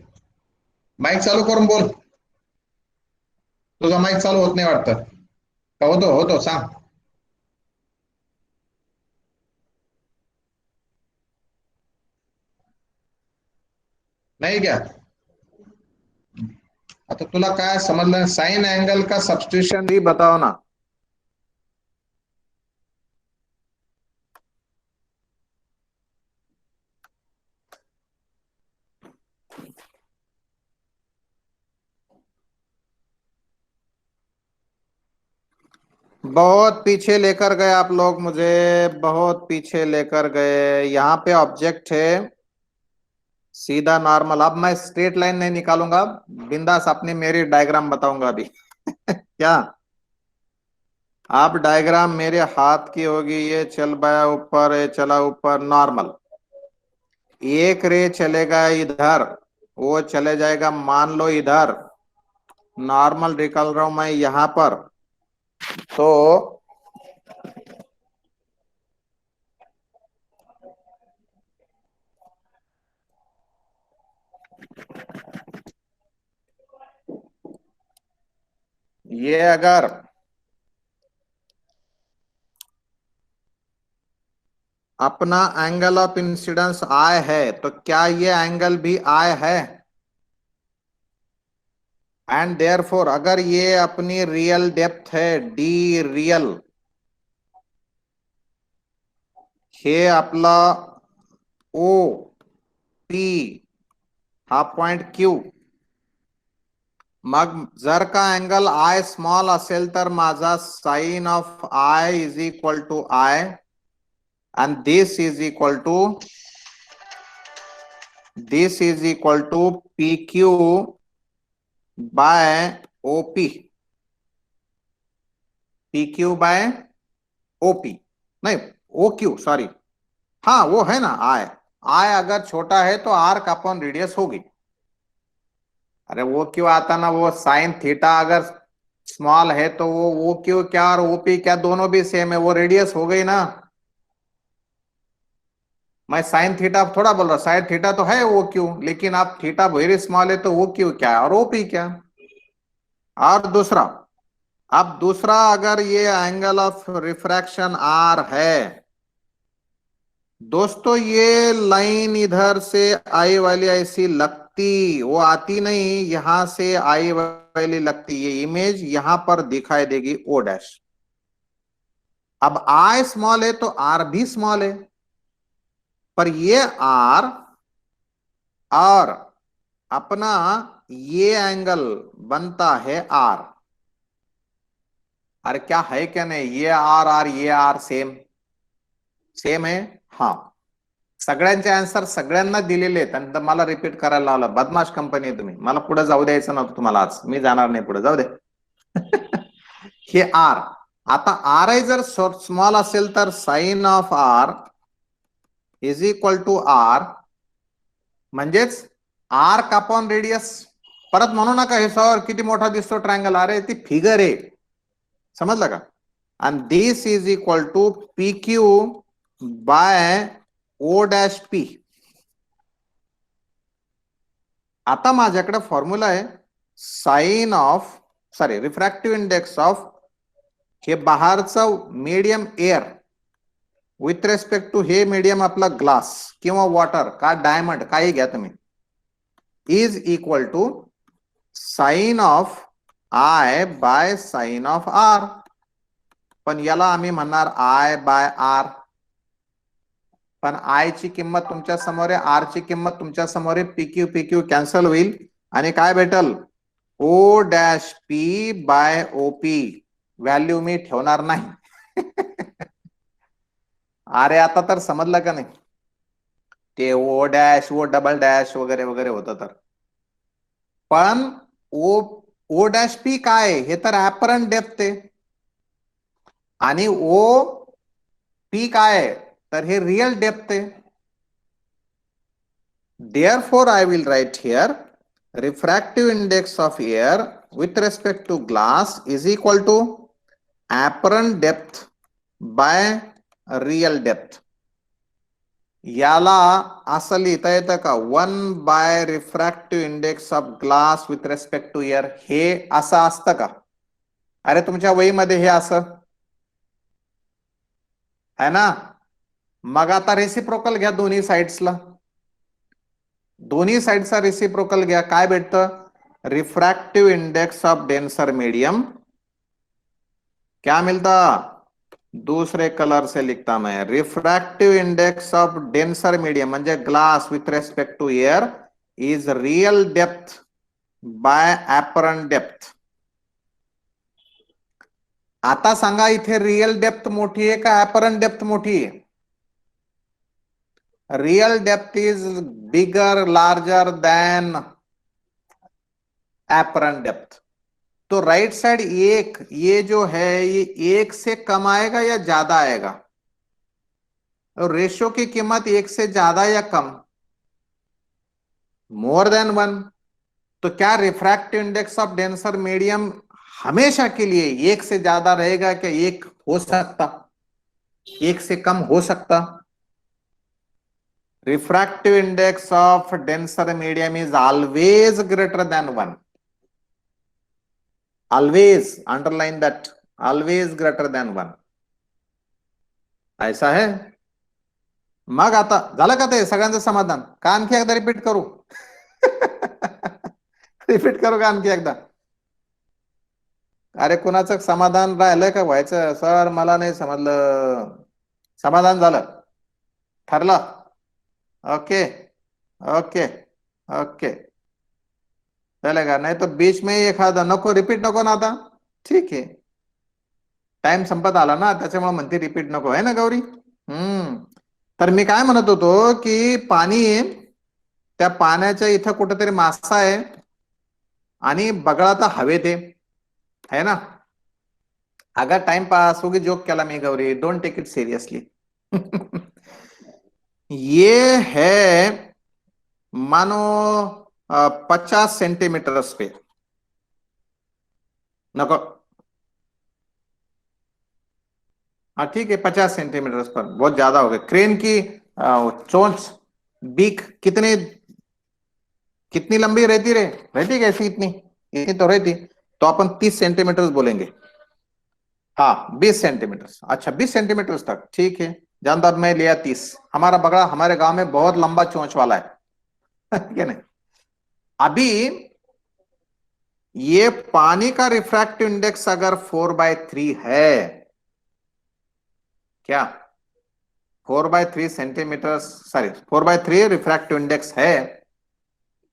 माइक चालू करून बोल। तुझा माइक चालू होत नाही वाटतं का? होतो सांग। नाही क्या? आता तुला काय समजलं? साइन एंगल का सब्स्टिट्यूशन भी बताओ ना। बहुत पीछे लेकर गए आप लोग मुझे, बहुत पीछे लेकर गए। यहाँ पे ऑब्जेक्ट है, सीधा नॉर्मल। अब मैं स्ट्रेट लाइन नहीं निकालूंगा, बिंदास अपनी मेरी डायग्राम बताऊंगा अभी। क्या? अब डायग्राम मेरे हाथ की होगी। ये चल पाया ऊपर, ये चला ऊपर, नॉर्मल। एक रे चलेगा इधर, वो चले जाएगा मान लो इधर। नॉर्मल निकाल रहा हूं मैं यहां पर। तो ये अगर अपना एंगल ऑफ इंसिडेंस आई है तो क्या ये एंगल भी आई है? एंड देयरफॉर अगर ये अपनी रियल डेप्थ है डी रियल, हे आपला ओ पी हा पॉइंट क्यू, मग जर का अँगल आय स्मॉल असेल तर माझा sine of i is equal to i and this is equal to PQ by OP, PQ by OP नहीं OQ सॉरी, हाँ वो है ना आय, आय अगर छोटा है तो आर्क अपॉन रेडियस होगी। अरे वो क्यों आता ना, वो साइन थीटा अगर स्मॉल है तो वो क्यों क्या और ओपी क्या दोनों भी सेम है, वो रेडियस हो गई ना। मैं साइन थीटा थोड़ा बोल रहा, साइन थीटा तो है वो क्यों, लेकिन आप थीटा वेरी स्मॉल है तो वो क्यों क्या है और ओपी क्या। और दूसरा, अब दूसरा अगर ये एंगल ऑफ रिफ्रैक्शन आर है दोस्तों, ये लाइन इधर से आई वाली ऐसी लगती, वो आती नहीं, यहां से आई वाली लगती, ये इमेज यहां पर दिखाई देगी ओ डैश। अब आई स्मॉल है तो आर भी स्मॉल है, पर ये आर और अपना ये एंगल बनता है आर। अरे क्या है क्या नाही, ये आर ये आर सेम सेम आहे, हा सगळ्यांचे आन्सर सगळ्यांना दिलेले आहेत आणि मला रिपीट करायला लावलं, बदमाश कंपनी तुम्ही, मला पुढे जाऊ द्यायचं नव्हतं तुम्हाला, आज मी जाणार नाही पुढे, जाऊ दे. हे आर, आता आर आय जर स्मॉल असेल तर sine of r is equal to r, म्हणजेच आर्क अपॉन रेडियस. परत म्हणू नका हे सर किती मोठा दिसतो ट्रायंगल, अरे ती फिगर आहे, समजलं का. आणि this is equal to P Q by O dash P. आता माझ्याकडे फॉर्म्युला आहे sine of sorry refractive index of हे बाहेरचं medium air with respect to हे मीडियम आपला ग्लास किंवा वॉटर का डायमंड काही घ्या तुम्ही, is equal to sine of I by sine of R. पण याला आम्ही म्हणणार आय बाय आर, पण आय ची किंमत तुमच्या समोर आहे, आर ची किंमत तुमच्या समोर आहे, पीक्यू पीक्यू कॅन्सल होईल आणि काय भेटल O dash P by OP. Value मी ठेवणार नाही. अरे आता तर समजलं का नाही, ते O dash O double dash वगैरे वगैरे होतं तर, पण ओ डॅश पी काय हे तर ऍपरंट डेप्थ आहे आणि ओ पी काय तर हे रियल डेप्थ आहे. Therefore, I will write here refractive index of air with respect to glass is equal to apparent depth by real depth. याला असं लिहिता येतं का 1 by refractive index of glass with respect to air, हे असं असतं का. अरे तुमच्या वहीमध्ये हे असं है ना. मग आता रेसिप्रोकल घ्या दोन्ही साइड्सला, दोन्ही साइडचा रेसिप्रोकल घ्या, काय भेटतं refractive index of denser medium क्या मिलता, दूसरे कलर से लिखता मैं, refractive index of denser medium म्हणजे glass with respect to air is real depth by apparent depth. आता सांगा इथे रियल डेप्थ मोठी आहे का ऍपरंट डेप्थ मोठी आहे. Real depth is bigger larger than apparent depth. तो राइट साइड एक, ये जो है ये एक से कम आएगा या ज्यादा आएगा, और रेशियो की कीमत एक से ज्यादा या कम, मोर देन 1. तो क्या refractive index of denser medium हमेशा के लिए एक से ज्यादा रहेगा क्या, एक हो सकता, एक से कम हो सकता. Refractive index of denser medium is always greater than 1. Always, underline that, always greater than 1, ऐसा है. मग आता झालं का ते सगळ्यांचं समाधान का आणखी एकदा रिपीट करू? रिपीट करू का आणखी एकदा? अरे कुणाचं समाधान राहिलंय का व्हायचं? सर मला नाही समजलं. समाधान झालं? ठरलं? ओके ओके ओके, चलेगा. नाही तर बीच में एखादा नको, रिपीट नको ना आता? ठीक आहे, टाइम संपत आला ना, त्याच्यामुळे म्हणते रिपीट नको, आहे ना गौरी? तर मी काय म्हणत होतो की पाणी आहे, त्या पाण्याच्या इथं कुठेतरी मासा आहे आणि बगळा तर हवेत आहे ना. अगर टाइम पास होगी जोक केला मी Gauri, don't take it seriously. ये है मानो 50 सेंटीमीटर पे, नको, हाँ ठीक है, 50 सेंटीमीटर पर बहुत ज्यादा हो गया. क्रेन की चोंच, बीक कितने, कितनी लंबी रहती रहती कैसी, इतनी इतनी तो रहती, तो अपन 30 सेंटीमीटर बोलेंगे. हाँ 20 सेंटीमीटर, अच्छा 20 सेंटीमीटर तक ठीक है. जानदार मैं लिया 30. हमारा बगड़ा हमारे गांव में बहुत लंबा चोंच वाला है. क्या नहीं. अभी ये पानी का रिफ्रैक्टिव इंडेक्स अगर 4/3 है, क्या 4/3 सेंटीमीटर, सॉरी 4/3 रिफ्रैक्टिव इंडेक्स है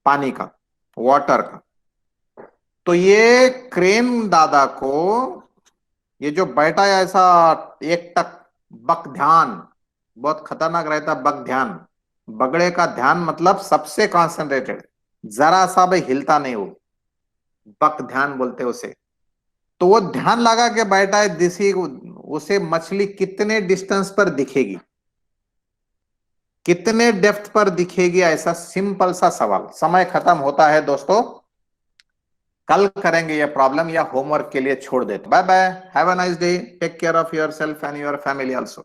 पानी का, वाटर का, तो ये क्रेन दादा को, ये जो बैठा है ऐसा एक टक बक ध्यान, बहुत खतरनाक रहता बक ध्यान, बगड़े का ध्यान मतलब सबसे कॉन्सेंट्रेटेड, जरा सा भी हिलता नहीं वो, बक ध्यान बोलते उसे. तो वो ध्यान लगा के बैठा है, दिसी उसे मछली कितने डिस्टेंस पर दिखेगी, कितने डेप्थ पर दिखेगी, ऐसा सिंपल सा सवाल. समय खत्म होता है दोस्तों, कल करेंगे ये प्रॉब्लम या होमवर्क के लिए छोड़ देते. Bye bye, have a nice day, take care of yourself and your family also.